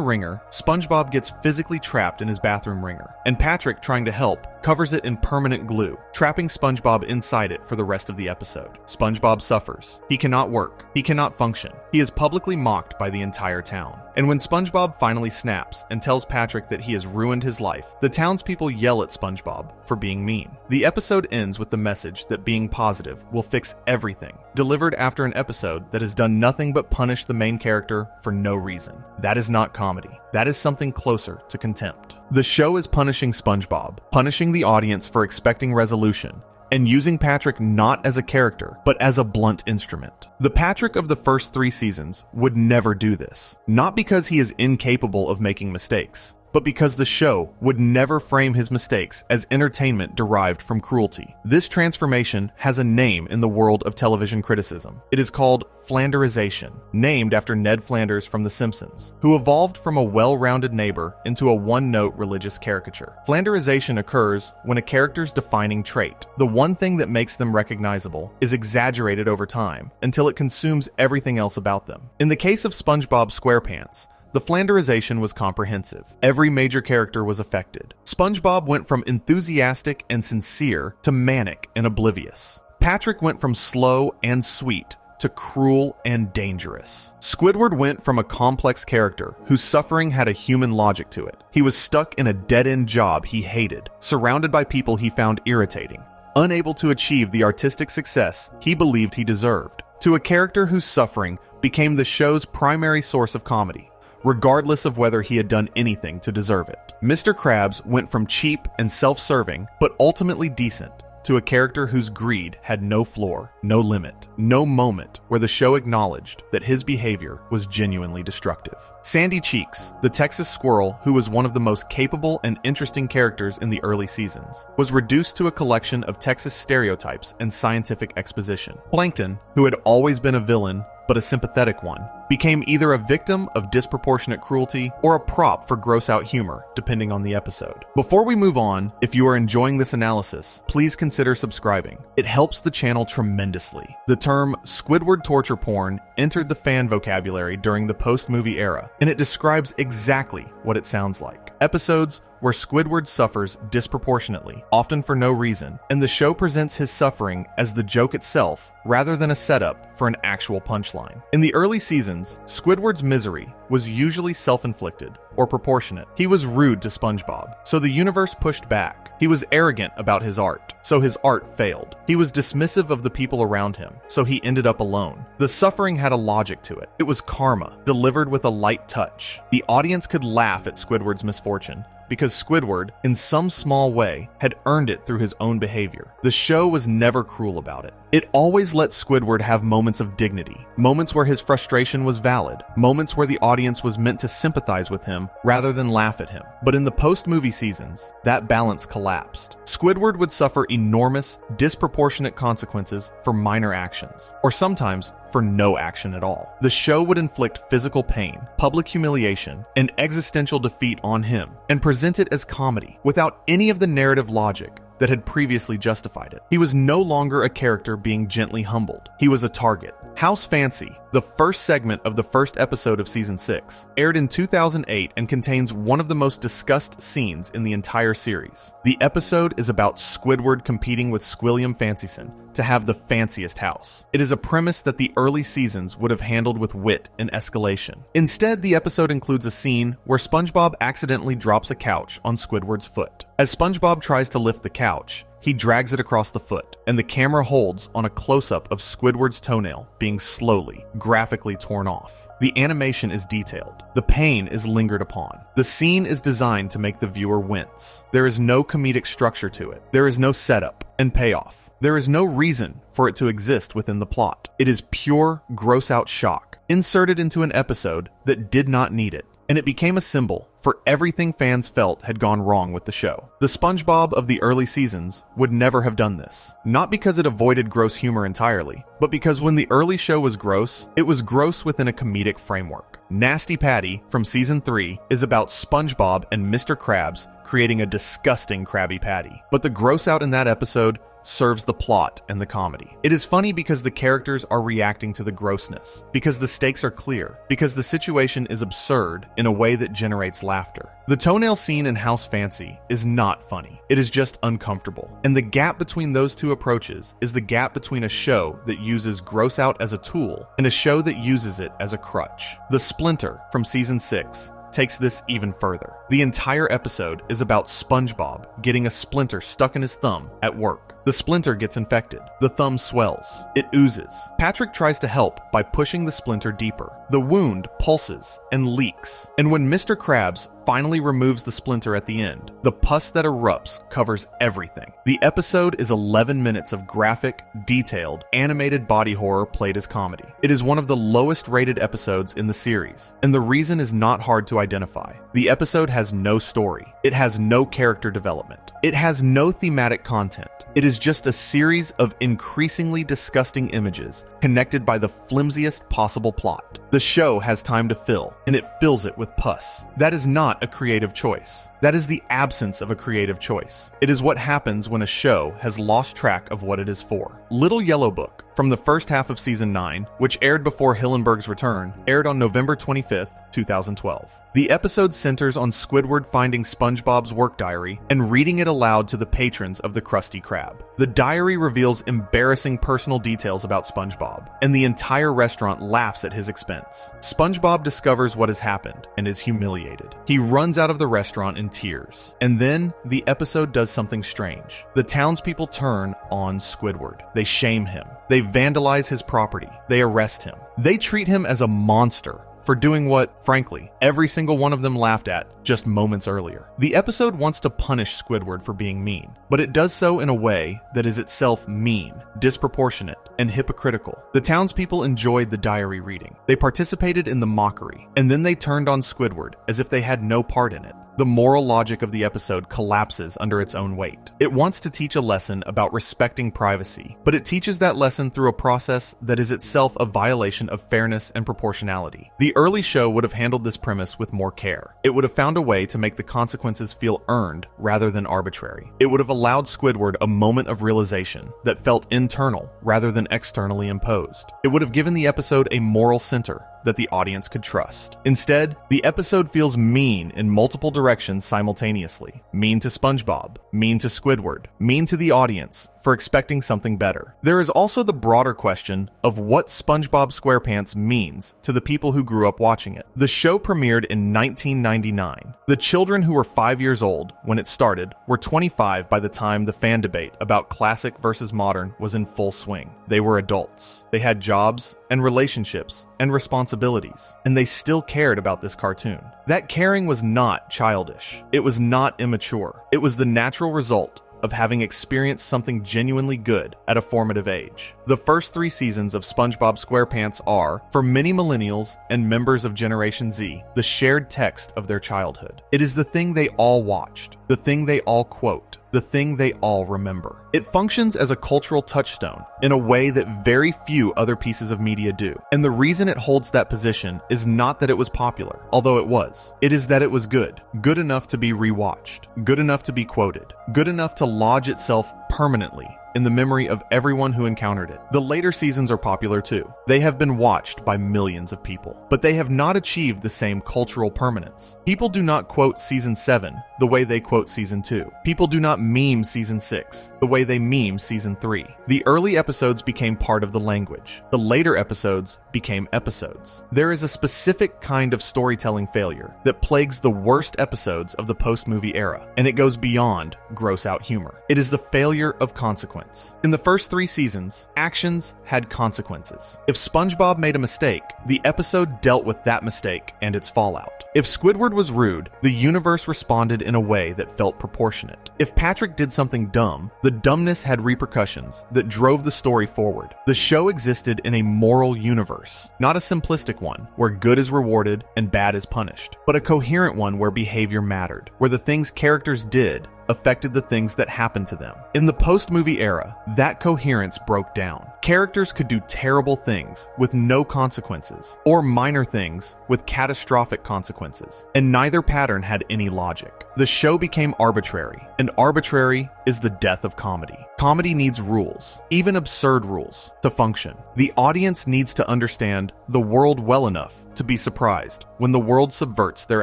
Ringer, SpongeBob gets physically trapped in his bathroom ringer, and Patrick, trying to help, covers it in permanent glue, trapping SpongeBob inside it for the rest of the episode. SpongeBob suffers. He cannot work. He cannot function. He is publicly mocked by the entire town. And when SpongeBob finally snaps and tells Patrick that he has ruined his life, the townspeople yell at SpongeBob for being mean. The episode ends with the message that being positive will fix everything, delivered after an episode that has done nothing but punish the main character for no reason. That is not comedy. That is something closer to contempt. The show is punishing SpongeBob, punishing the audience for expecting resolution, and using Patrick not as a character, but as a blunt instrument. The Patrick of the first 3 seasons would never do this. Not because he is incapable of making mistakes, but because the show would never frame his mistakes as entertainment derived from cruelty. This transformation has a name in the world of television criticism. It is called Flanderization, named after Ned Flanders from The Simpsons, who evolved from a well-rounded neighbor into a one-note religious caricature. Flanderization occurs when a character's defining trait, the one thing that makes them recognizable, is exaggerated over time until it consumes everything else about them. In the case of SpongeBob SquarePants, the Flanderization was comprehensive. Every major character was affected. SpongeBob went from enthusiastic and sincere to manic and oblivious. Patrick went from slow and sweet to cruel and dangerous. Squidward went from a complex character whose suffering had a human logic to it. He was stuck in a dead-end job he hated, surrounded by people he found irritating, unable to achieve the artistic success he believed he deserved, to a character whose suffering became the show's primary source of comedy, regardless of whether he had done anything to deserve it. Mr. Krabs went from cheap and self-serving, but ultimately decent, to a character whose greed had no floor, no limit, no moment where the show acknowledged that his behavior was genuinely destructive. Sandy Cheeks, the Texas squirrel who was one of the most capable and interesting characters in the early seasons, was reduced to a collection of Texas stereotypes and scientific exposition. Plankton, who had always been a villain, but a sympathetic one, became either a victim of disproportionate cruelty or a prop for gross-out humor, depending on the episode. Before we move on, if you are enjoying this analysis, please consider subscribing. It helps the channel tremendously. The term Squidward torture porn entered the fan vocabulary during the post-movie era, and it describes exactly what it sounds like. Episodes where Squidward suffers disproportionately, often for no reason, and the show presents his suffering as the joke itself rather than a setup for an actual punchline. In the early seasons, Squidward's misery was usually self-inflicted or proportionate. He was rude to SpongeBob, so the universe pushed back. He was arrogant about his art, so his art failed. He was dismissive of the people around him, so he ended up alone. The suffering had a logic to it. It was karma, delivered with a light touch. The audience could laugh at Squidward's misfortune, because Squidward, in some small way, had earned it through his own behavior. The show was never cruel about it. It always let Squidward have moments of dignity, moments where his frustration was valid, moments where the audience was meant to sympathize with him rather than laugh at him. But in the post-movie seasons, that balance collapsed. Squidward would suffer enormous, disproportionate consequences for minor actions, or sometimes for no action at all. The show would inflict physical pain, public humiliation, and existential defeat on him, and present it as comedy, without any of the narrative logic that had previously justified it. He was no longer a character being gently humbled. He was a target. House Fancy, the first segment of the first episode of Season 6, aired in 2008 and contains one of the most discussed scenes in the entire series. The episode is about Squidward competing with Squilliam Fancyson to have the fanciest house. It is a premise that the early seasons would have handled with wit and escalation. Instead, the episode includes a scene where SpongeBob accidentally drops a couch on Squidward's foot. As SpongeBob tries to lift the couch, he drags it across the foot, and the camera holds on a close-up of Squidward's toenail being slowly, graphically torn off. The animation is detailed. The pain is lingered upon. The scene is designed to make the viewer wince. There is no comedic structure to it. There is no setup and payoff. There is no reason for it to exist within the plot. It is pure, gross-out shock, inserted into an episode that did not need it, and it became a symbol for everything fans felt had gone wrong with the show. The SpongeBob of the early seasons would never have done this, not because it avoided gross humor entirely, but because when the early show was gross, it was gross within a comedic framework. Nasty Patty from Season 3 is about SpongeBob and Mr. Krabs creating a disgusting Krabby Patty, but the gross out in that episode serves the plot and the comedy. It is funny because the characters are reacting to the grossness, because the stakes are clear, because the situation is absurd in a way that generates laughter. The toenail scene in House Fancy is not funny. It is just uncomfortable. And the gap between those two approaches is the gap between a show that uses gross out as a tool and a show that uses it as a crutch. The Splinter from season 6 takes this even further. The entire episode is about SpongeBob getting a splinter stuck in his thumb at work. The splinter gets infected. The thumb swells. It oozes. Patrick tries to help by pushing the splinter deeper. The wound pulses and leaks. And when Mr. Krabs finally removes the splinter at the end, the pus that erupts covers everything. The episode is 11 minutes of graphic, detailed, animated body horror played as comedy. It is one of the lowest rated episodes in the series, and the reason is not hard to identify. The episode has no story. It has no character development. It has no thematic content. It is just a series of increasingly disgusting images connected by the flimsiest possible plot. The show has time to fill, and it fills it with pus. That is not a creative choice. That is the absence of a creative choice. It is what happens when a show has lost track of what it is for. Little Yellow Book, from the first half of season 9, which aired before Hillenberg's return, aired on November 25th, 2012. The episode centers on Squidward finding SpongeBob's work diary and reading it aloud to the patrons of the Krusty Krab. The diary reveals embarrassing personal details about SpongeBob, and the entire restaurant laughs at his expense. SpongeBob discovers what has happened and is humiliated. He runs out of the restaurant in tears. And then, the episode does something strange. The townspeople turn on Squidward. They shame him. They vandalize his property. They arrest him. They treat him as a monster for doing what, frankly, every single one of them laughed at just moments earlier. The episode wants to punish Squidward for being mean, but it does so in a way that is itself mean, disproportionate, and hypocritical. The townspeople enjoyed the diary reading. They participated in the mockery, and then they turned on Squidward as if they had no part in it. The moral logic of the episode collapses under its own weight. It wants to teach a lesson about respecting privacy, but it teaches that lesson through a process that is itself a violation of fairness and proportionality. The early show would have handled this premise with more care. It would have found a way to make the consequences feel earned rather than arbitrary. It would have allowed Squidward a moment of realization that felt internal rather than externally imposed. It would have given the episode a moral center that the audience could trust. Instead, the episode feels mean in multiple directions simultaneously. Mean to SpongeBob, mean to Squidward, mean to the audience for expecting something better. There is also the broader question of what SpongeBob SquarePants means to the people who grew up watching it. The show premiered in 1999. The children who were 5 years old when it started were 25 by the time the fan debate about classic versus modern was in full swing. They were adults. They had jobs and relationships and responsibilities, and they still cared about this cartoon. That caring was not childish. It was not immature. It was the natural result of having experienced something genuinely good at a formative age. The first 3 seasons of SpongeBob SquarePants are, for many millennials and members of Generation Z, the shared text of their childhood. It is the thing they all watched, the thing they all quote, the thing they all remember. It functions as a cultural touchstone in a way that very few other pieces of media do. And the reason it holds that position is not that it was popular, although it was. It is that it was good. Good enough to be rewatched. Good enough to be quoted. Good enough to lodge itself permanently in the memory of everyone who encountered it. The later seasons are popular too. They have been watched by millions of people, but they have not achieved the same cultural permanence. People do not quote season 7 the way they quote season 2. People do not meme season 6 the way they meme season 3. The early episodes became part of the language. The later episodes became episodes. There is a specific kind of storytelling failure that plagues the worst episodes of the post-movie era, and it goes beyond gross out humor. It is the failure of consequence. In the first 3 seasons, actions had consequences. If SpongeBob made a mistake, the episode dealt with that mistake and its fallout. If Squidward was rude, the universe responded in a way that felt proportionate. If Patrick did something dumb, the dumbness had repercussions that drove the story forward. The show existed in a moral universe, not a simplistic one where good is rewarded and bad is punished, but a coherent one where behavior mattered, where the things characters did affected the things that happened to them. In the post-movie era, that coherence broke down. Characters could do terrible things with no consequences, or minor things with catastrophic consequences, and neither pattern had any logic. The show became arbitrary, and arbitrary is the death of comedy. Comedy needs rules, even absurd rules, to function. The audience needs to understand the world well enough to be surprised when the world subverts their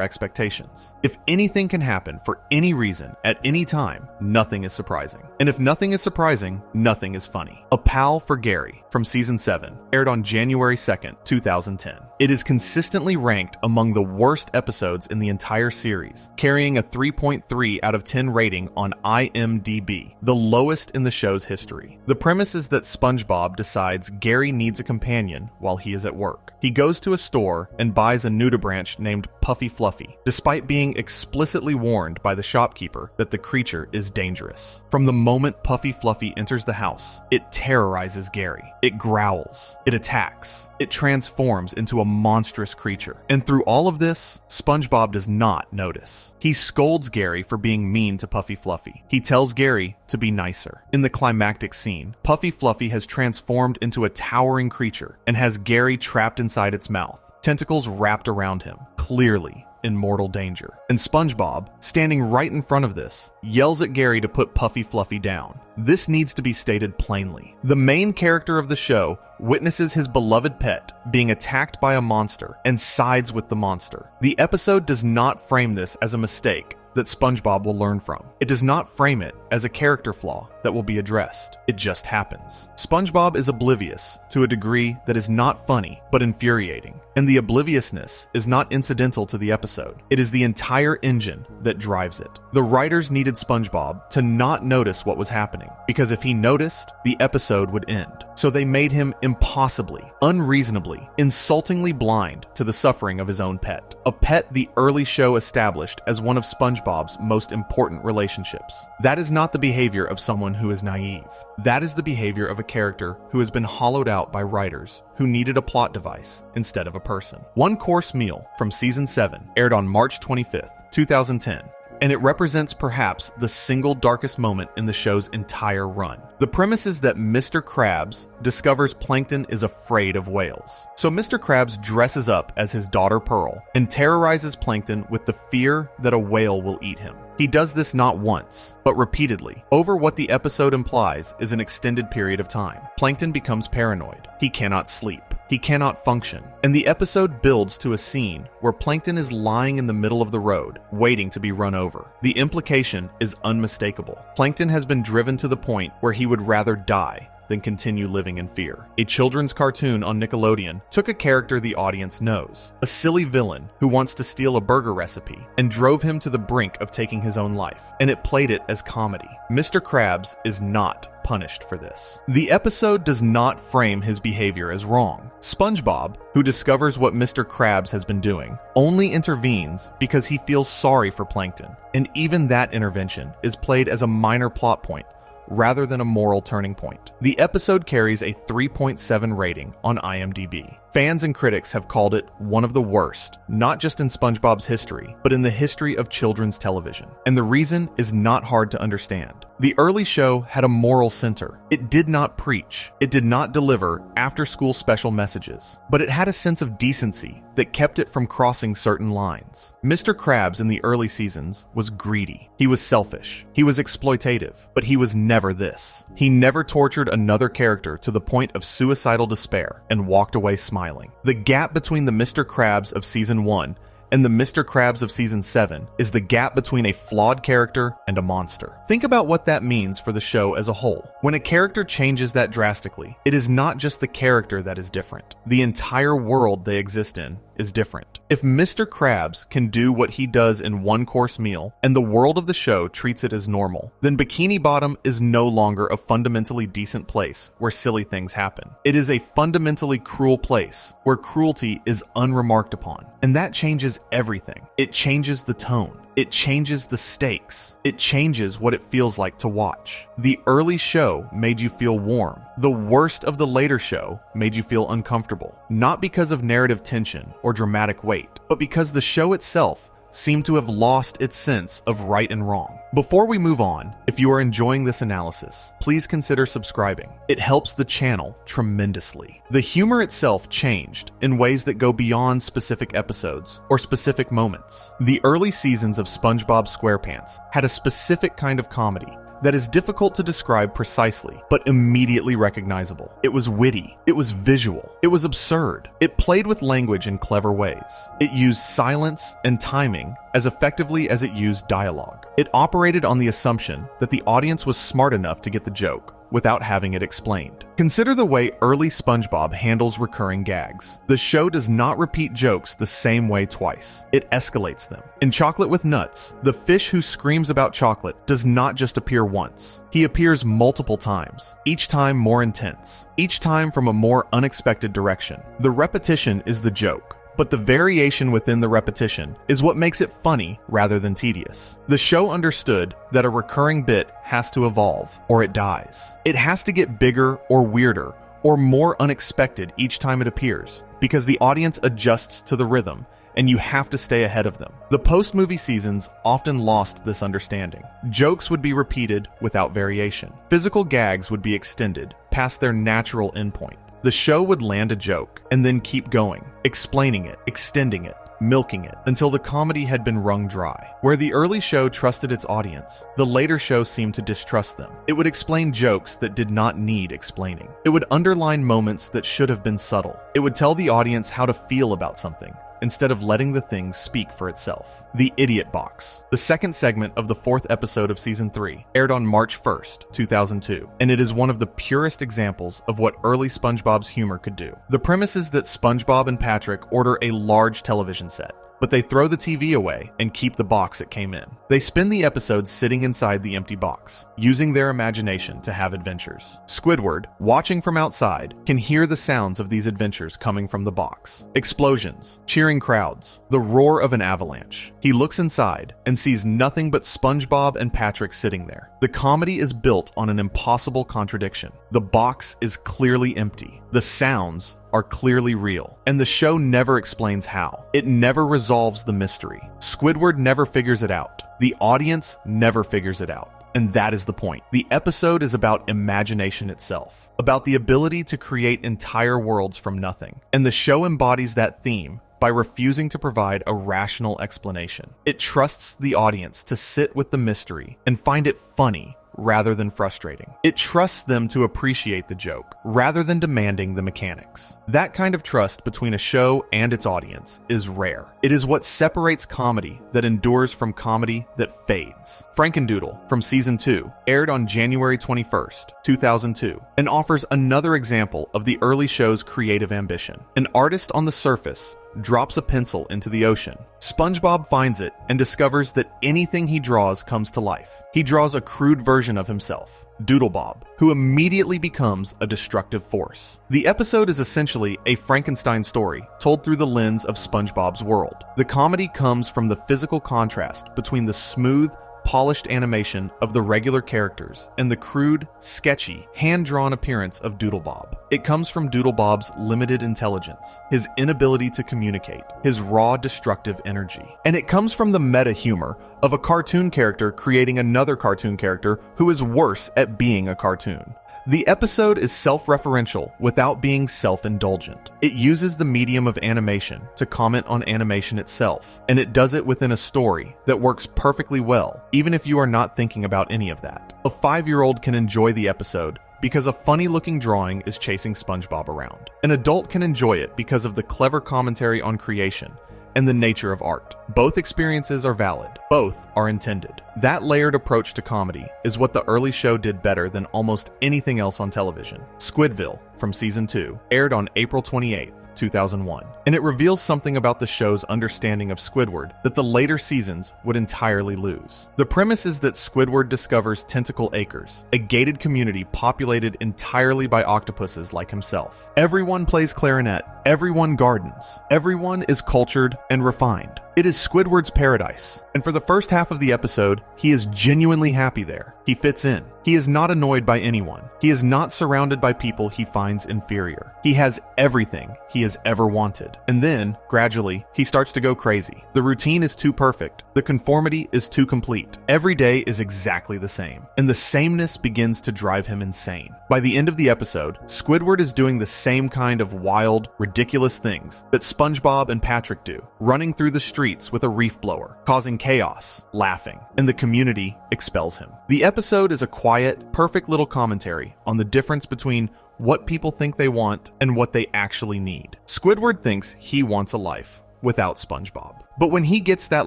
expectations. If anything can happen for any reason at any time, nothing is surprising. And if nothing is surprising, nothing is funny. A Pal for Gary from season 7 aired on January 2nd, 2010. It is consistently ranked among the worst episodes in the entire series, carrying a 3.3 out of 10 rating on IMDb, the lowest in the show's history. The premise is that SpongeBob decides Gary needs a companion while he is at work. He goes to a store and buys a nudibranch named Puffy Fluffy, despite being explicitly warned by the shopkeeper that the creature is dangerous. From the moment Puffy Fluffy enters the house, it terrorizes Gary. It growls. It attacks. It transforms into a monstrous creature. And through all of this, SpongeBob does not notice. He scolds Gary for being mean to Puffy Fluffy. He tells Gary to be nicer. In the climactic scene, Puffy Fluffy has transformed into a towering creature and has Gary trapped inside its mouth, tentacles wrapped around him, clearly in mortal danger. And SpongeBob, standing right in front of this, yells at Gary to put Puffy Fluffy down. This needs to be stated plainly. The main character of the show witnesses his beloved pet being attacked by a monster and sides with the monster. The episode does not frame this as a mistake that SpongeBob will learn from. It does not frame it as a character flaw that will be addressed. It just happens. SpongeBob is oblivious to a degree that is not funny, but infuriating. And the obliviousness is not incidental to the episode. It is the entire engine that drives it. The writers needed SpongeBob to not notice what was happening, because if he noticed, the episode would end. So they made him impossibly, unreasonably, insultingly blind to the suffering of his own pet. A pet the early show established as one of SpongeBob's most important relationships. That is not the behavior of someone who is naive. That is the behavior of a character who has been hollowed out by writers who needed a plot device instead of a person. One Course Meal from season 7 aired on March 25th, 2010. And it represents perhaps the single darkest moment in the show's entire run. The premise is that Mr. Krabs discovers Plankton is afraid of whales. So Mr. Krabs dresses up as his daughter Pearl and terrorizes Plankton with the fear that a whale will eat him. He does this not once, but repeatedly, over what the episode implies is an extended period of time. Plankton becomes paranoid. He cannot sleep. He cannot function. And the episode builds to a scene where Plankton is lying in the middle of the road, waiting to be run over. The implication is unmistakable. Plankton has been driven to the point where he would rather die than continue living in fear. A children's cartoon on Nickelodeon took a character the audience knows, a silly villain who wants to steal a burger recipe, and drove him to the brink of taking his own life, and it played it as comedy. Mr. Krabs is not punished for this. The episode does not frame his behavior as wrong. SpongeBob, who discovers what Mr. Krabs has been doing, only intervenes because he feels sorry for Plankton, and even that intervention is played as a minor plot point rather than a moral turning point. The episode carries a 3.7 rating on IMDb. Fans and critics have called it one of the worst, not just in SpongeBob's history, but in the history of children's television. And the reason is not hard to understand. The early show had a moral center. It did not preach. It did not deliver after-school special messages, but it had a sense of decency that kept it from crossing certain lines. Mr. Krabs in the early seasons was greedy. He was selfish. He was exploitative, but he was never this. He never tortured another character to the point of suicidal despair and walked away smiling. The gap between the Mr. Krabs of season 1 and the Mr. Krabs of season 7 is the gap between a flawed character and a monster. Think about what that means for the show as a whole. When a character changes that drastically, it is not just the character that is different. The entire world they exist in is different. If Mr. Krabs can do what he does in One Course Meal, and the world of the show treats it as normal, then Bikini Bottom is no longer a fundamentally decent place where silly things happen. It is a fundamentally cruel place where cruelty is unremarked upon. And that changes everything. It changes the tone. It changes the stakes. It changes what it feels like to watch. The early show made you feel warm. The worst of the later show made you feel uncomfortable. Not because of narrative tension or dramatic weight, but because the show itself seemed to have lost its sense of right and wrong. Before we move on, if you are enjoying this analysis, please consider subscribing. It helps the channel tremendously. The humor itself changed in ways that go beyond specific episodes or specific moments. The early seasons of SpongeBob SquarePants had a specific kind of comedy that is difficult to describe precisely, but immediately recognizable. It was witty. It was visual. It was absurd. It played with language in clever ways. It used silence and timing as effectively as it used dialogue. It operated on the assumption that the audience was smart enough to get the joke without having it explained. Consider the way early SpongeBob handles recurring gags. The show does not repeat jokes the same way twice. It escalates them. In Chocolate with Nuts, the fish who screams about chocolate does not just appear once. He appears multiple times, each time more intense, each time from a more unexpected direction. The repetition is the joke, but the variation within the repetition is what makes it funny rather than tedious. The show understood that a recurring bit has to evolve or it dies. It has to get bigger or weirder or more unexpected each time it appears because the audience adjusts to the rhythm and you have to stay ahead of them. The post-movie seasons often lost this understanding. Jokes would be repeated without variation. Physical gags would be extended past their natural endpoint. The show would land a joke and then keep going, explaining it, extending it, milking it, until the comedy had been wrung dry. Where the early show trusted its audience, the later show seemed to distrust them. It would explain jokes that did not need explaining. It would underline moments that should have been subtle. It would tell the audience how to feel about something, instead of letting the thing speak for itself. The Idiot Box. The second segment of the fourth episode of Season 3 aired on March 1st, 2002, and it is one of the purest examples of what early SpongeBob's humor could do. The premise is that SpongeBob and Patrick order a large television set, but they throw the TV away and keep the box it came in. They spend the episode sitting inside the empty box, using their imagination to have adventures. Squidward, watching from outside, can hear the sounds of these adventures coming from the box. Explosions, cheering crowds, the roar of an avalanche. He looks inside and sees nothing but SpongeBob and Patrick sitting there. The comedy is built on an impossible contradiction. The box is clearly empty. The sounds are clearly real, and the show never explains how. It never resolves the mystery. Squidward never figures it out. The audience never figures it out. And that is the point. The episode is about imagination itself, about the ability to create entire worlds from nothing. And the show embodies that theme by refusing to provide a rational explanation. It trusts the audience to sit with the mystery and find it funny rather than frustrating. It trusts them to appreciate the joke rather than demanding the mechanics. That kind of trust between a show and its audience is rare. It is what separates comedy that endures from comedy that fades. Frankendoodle from Season 2 aired on January 21st, 2002, and offers another example of the early show's creative ambition. An artist on the surface drops a pencil into the ocean. SpongeBob finds it and discovers that anything he draws comes to life. He draws a crude version of himself, Doodlebob, who immediately becomes a destructive force. The episode is essentially a Frankenstein story told through the lens of SpongeBob's world. The comedy comes from the physical contrast between the smooth, polished animation of the regular characters and the crude, sketchy, hand-drawn appearance of Doodlebob. It comes from Doodlebob's limited intelligence, his inability to communicate, his raw, destructive energy. And it comes from the meta-humor of a cartoon character creating another cartoon character who is worse at being a cartoon. The episode is self-referential without being self-indulgent. It uses the medium of animation to comment on animation itself, and it does it within a story that works perfectly well, even if you are not thinking about any of that. A 5-year-old can enjoy the episode because a funny-looking drawing is chasing SpongeBob around. An adult can enjoy it because of the clever commentary on creation and the nature of art. Both experiences are valid. Both are intended. That layered approach to comedy is what the early show did better than almost anything else on television. Squidville from Season 2 aired on April 28th, 2001, and it reveals something about the show's understanding of Squidward that the later seasons would entirely lose. The premise is that Squidward discovers Tentacle Acres, a gated community populated entirely by octopuses like himself. Everyone plays clarinet, everyone gardens, everyone is cultured and refined. It is Squidward's paradise, and for the first half of the episode, he is genuinely happy there. He fits in. He is not annoyed by anyone. He is not surrounded by people he finds inferior. He has everything he has ever wanted. And then, gradually, he starts to go crazy. The routine is too perfect. The conformity is too complete. Every day is exactly the same, and the sameness begins to drive him insane. By the end of the episode, Squidward is doing the same kind of wild, ridiculous things that SpongeBob and Patrick do, running through the streets with a reef blower, causing chaos, laughing, and the community expels him. The episode is a quiet, perfect little commentary on the difference between what people think they want and what they actually need. Squidward thinks he wants a life without SpongeBob. But when he gets that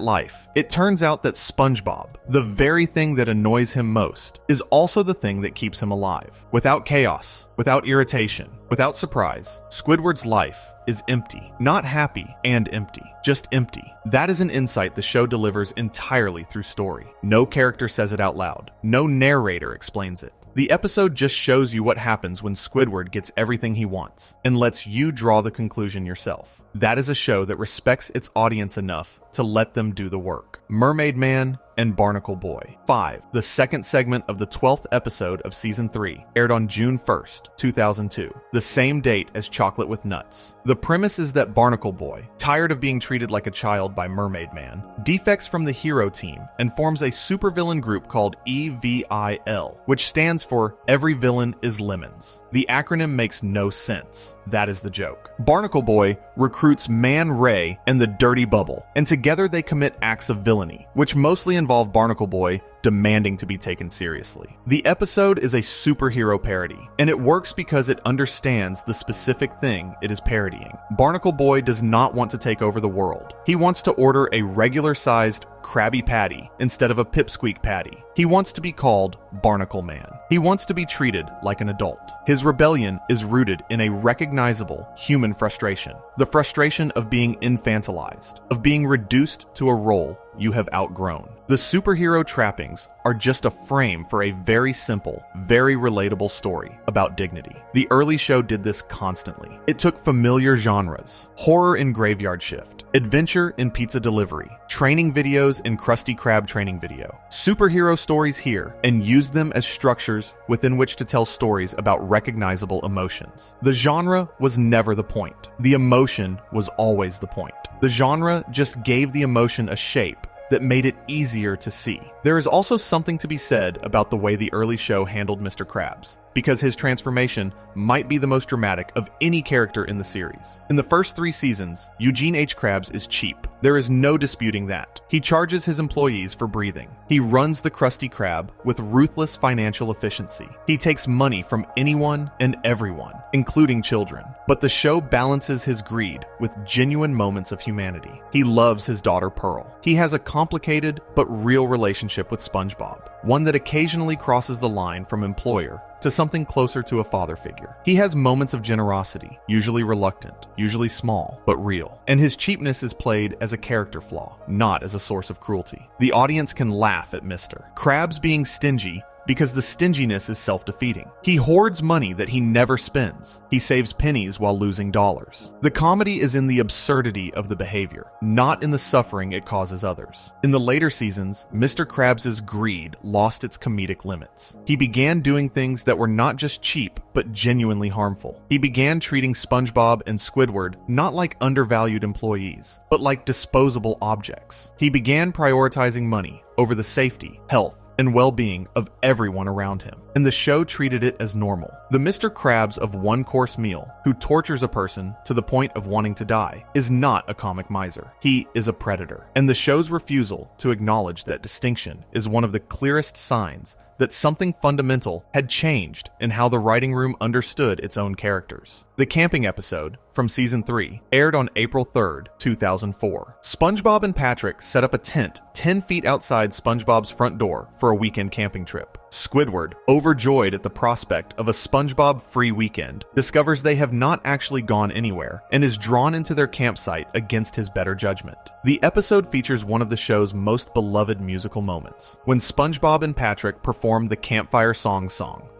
life, it turns out that SpongeBob, the very thing that annoys him most, is also the thing that keeps him alive. Without chaos, without irritation, without surprise, Squidward's life is empty. Not happy and empty, just empty. That is an insight the show delivers entirely through story. No character says it out loud. No narrator explains it. The episode just shows you what happens when Squidward gets everything he wants and lets you draw the conclusion yourself. That is a show that respects its audience enough to let them do the work. Mermaid Man and Barnacle Boy. 5. The second segment of the 12th episode of Season 3 aired on June 1st, 2002, the same date as Chocolate with Nuts. The premise is that Barnacle Boy, tired of being treated like a child by Mermaid Man, defects from the hero team and forms a supervillain group called EVIL, which stands for Every Villain is Lemons. The acronym makes no sense. That is the joke. Barnacle Boy recruits Man Ray and the Dirty Bubble, and together they commit acts of villainy, which mostly involve Barnacle Boy demanding to be taken seriously. The episode is a superhero parody, and it works because it understands the specific thing it is parodying. Barnacle Boy does not want to take over the world. He wants to order a regular-sized Krabby Patty instead of a Pipsqueak Patty. He wants to be called Barnacle Man. He wants to be treated like an adult. His rebellion is rooted in a recognizable human frustration. The frustration of being infantilized, of being reduced to a role you have outgrown. The superhero trappings are just a frame for a very simple, very relatable story about dignity. The early show did this constantly. It took familiar genres, horror in Graveyard Shift, adventure in Pizza Delivery, training videos in Krusty Krab training video, superhero stories here, and used them as structures within which to tell stories about recognizable emotions. The genre was never the point. The emotion was always the point. The genre just gave the emotion a shape that made it easier to see. There is also something to be said about the way the early show handled Mr. Krabs, because his transformation might be the most dramatic of any character in the series. In the first 3 seasons, Eugene H. Krabs is cheap. There is no disputing that. He charges his employees for breathing. He runs the Krusty Krab with ruthless financial efficiency. He takes money from anyone and everyone, including children. But the show balances his greed with genuine moments of humanity. He loves his daughter Pearl. He has a complicated but real relationship with SpongeBob, one that occasionally crosses the line from employer to something closer to a father figure. He has moments of generosity, usually reluctant, usually small, but real. And his cheapness is played as a character flaw, not as a source of cruelty. The audience can laugh at Mr. Krabs being stingy because the stinginess is self-defeating. He hoards money that he never spends. He saves pennies while losing dollars. The comedy is in the absurdity of the behavior, not in the suffering it causes others. In the later seasons, Mr. Krabs' greed lost its comedic limits. He began doing things that were not just cheap, but genuinely harmful. He began treating SpongeBob and Squidward not like undervalued employees, but like disposable objects. He began prioritizing money over the safety, health, and well-being of everyone around him, and the show treated it as normal. The Mr. Krabs of one-course meal, who tortures a person to the point of wanting to die, is not a comic miser. He is a predator, and the show's refusal to acknowledge that distinction is one of the clearest signs that something fundamental had changed in how the writing room understood its own characters. The camping episode, from Season 3, aired on April 3rd, 2004. SpongeBob and Patrick set up a tent 10 feet outside SpongeBob's front door for a weekend camping trip. Squidward, overjoyed at the prospect of a SpongeBob-free weekend, discovers they have not actually gone anywhere and is drawn into their campsite against his better judgment. The episode features one of the show's most beloved musical moments, when SpongeBob and Patrick perform the Campfire Song,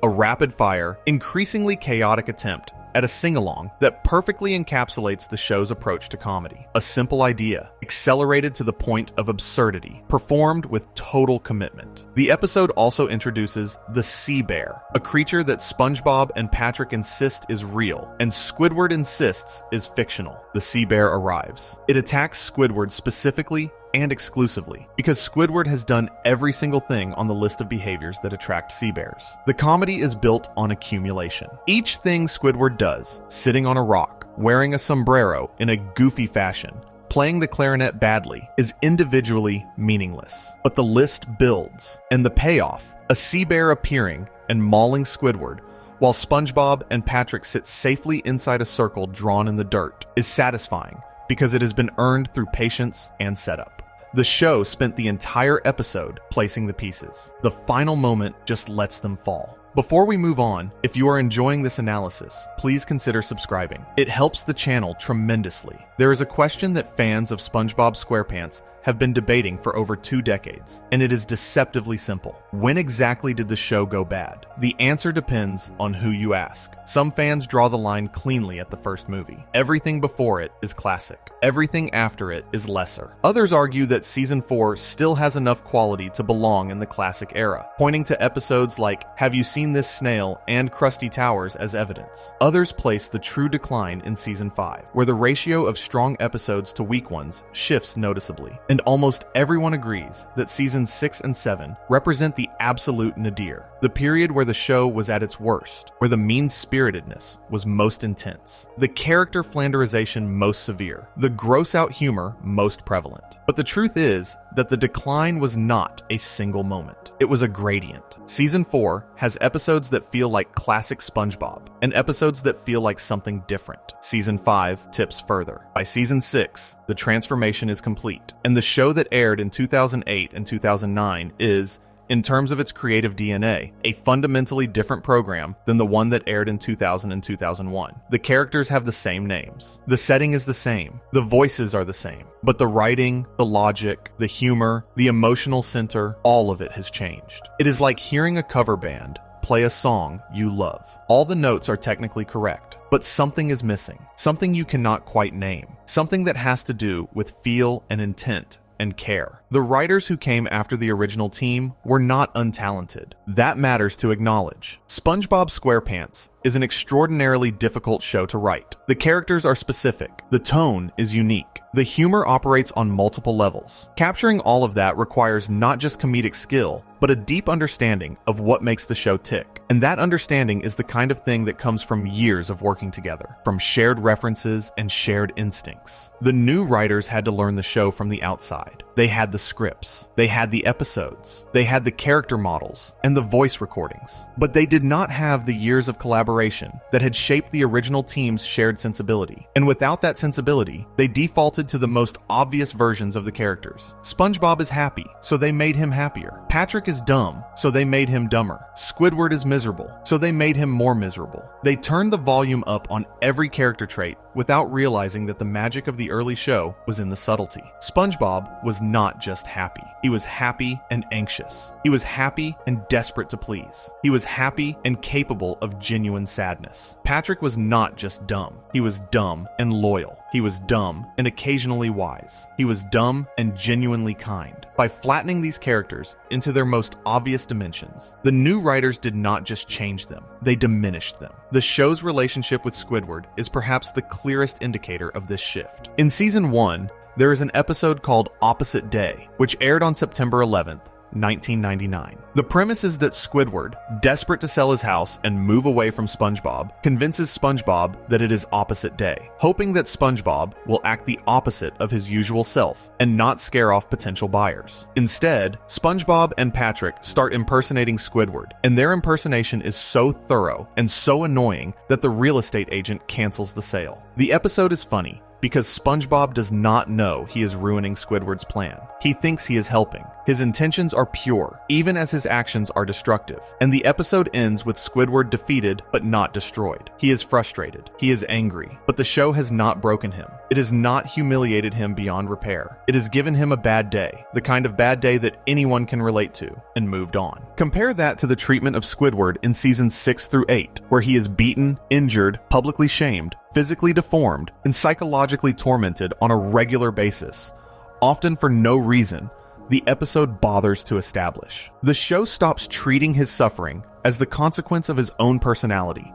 a rapid-fire, increasingly chaotic attempt at a sing-along that perfectly encapsulates the show's approach to comedy. A simple idea, accelerated to the point of absurdity, performed with total commitment. The episode also introduces the sea bear, a creature that SpongeBob and Patrick insist is real, and Squidward insists is fictional. The sea bear arrives. It attacks Squidward specifically and exclusively, because Squidward has done every single thing on the list of behaviors that attract sea bears. The comedy is built on accumulation. Each thing Squidward does, sitting on a rock, wearing a sombrero in a goofy fashion, playing the clarinet badly, is individually meaningless. But the list builds, and the payoff, a sea bear appearing and mauling Squidward, while SpongeBob and Patrick sit safely inside a circle drawn in the dirt, is satisfying because it has been earned through patience and setup. The show spent the entire episode placing the pieces. The final moment just lets them fall. Before we move on, if you are enjoying this analysis, please consider subscribing. It helps the channel tremendously. There is a question that fans of SpongeBob SquarePants have been debating for over 2 decades, and it is deceptively simple. When exactly did the show go bad? The answer depends on who you ask. Some fans draw the line cleanly at the first movie. Everything before it is classic. Everything after it is lesser. Others argue that Season 4 still has enough quality to belong in the classic era, pointing to episodes like Have You Seen This Snail and Krusty Towers as evidence. Others place the true decline in Season 5, where the ratio of strong episodes to weak ones shifts noticeably. And almost everyone agrees that Seasons 6 and 7 represent the absolute nadir, the period where the show was at its worst, where the mean-spiritedness was most intense, the character Flanderization most severe, the gross-out humor most prevalent. But the truth is that the decline was not a single moment. It was a gradient. Season 4 has episodes that feel like classic SpongeBob, and episodes that feel like something different. Season 5 tips further. By Season 6, the transformation is complete, and the show that aired in 2008 and 2009 is, in terms of its creative DNA, a fundamentally different program than the one that aired in 2000 and 2001. The characters have the same names. The setting is the same. The voices are the same. But the writing, the logic, the humor, the emotional center, all of it has changed. It is like hearing a cover band play a song you love. All the notes are technically correct, but something is missing. Something you cannot quite name. Something that has to do with feel and intent and care. The writers who came after the original team were not untalented. That matters to acknowledge. SpongeBob SquarePants is an extraordinarily difficult show to write. The characters are specific. The tone is unique. The humor operates on multiple levels. Capturing all of that requires not just comedic skill, but a deep understanding of what makes the show tick. And that understanding is the kind of thing that comes from years of working together, from shared references and shared instincts. The new writers had to learn the show from the outside. They had the scripts, they had the episodes, they had the character models, and the voice recordings. But they did not have the years of collaboration that had shaped the original team's shared sensibility. And without that sensibility, they defaulted to the most obvious versions of the characters. SpongeBob is happy, so they made him happier. Patrick is dumb, so they made him dumber. Squidward is miserable, so they made him more miserable. They turned the volume up on every character trait without realizing that the magic of the early show was in the subtlety. SpongeBob was not just happy. He was happy and anxious. He was happy and desperate to please. He was happy and capable of genuine sadness. Patrick was not just dumb. He was dumb and loyal. He was dumb and occasionally wise. He was dumb and genuinely kind. By flattening these characters into their most obvious dimensions, the new writers did not just change them, they diminished them. The show's relationship with Squidward is perhaps the clearest indicator of this shift. In Season 1, there is an episode called Opposite Day, which aired on September 11th, 1999. The premise is that Squidward, desperate to sell his house and move away from SpongeBob, convinces SpongeBob that it is opposite day, hoping that SpongeBob will act the opposite of his usual self and not scare off potential buyers. Instead, SpongeBob and Patrick start impersonating Squidward, and their impersonation is so thorough and so annoying that the real estate agent cancels the sale. The episode is funny because SpongeBob does not know he is ruining Squidward's plan. He thinks he is helping. His intentions are pure, even as his actions are destructive. And the episode ends with Squidward defeated but not destroyed. He is frustrated. He is angry. But the show has not broken him. It has not humiliated him beyond repair. It has given him a bad day, the kind of bad day that anyone can relate to, and moved on. Compare that to the treatment of Squidward in Seasons 6 through 8, where he is beaten, injured, publicly shamed, physically deformed, and psychologically tormented on a regular basis, often for no reason the episode bothers to establish. The show stops treating his suffering as the consequence of his own personality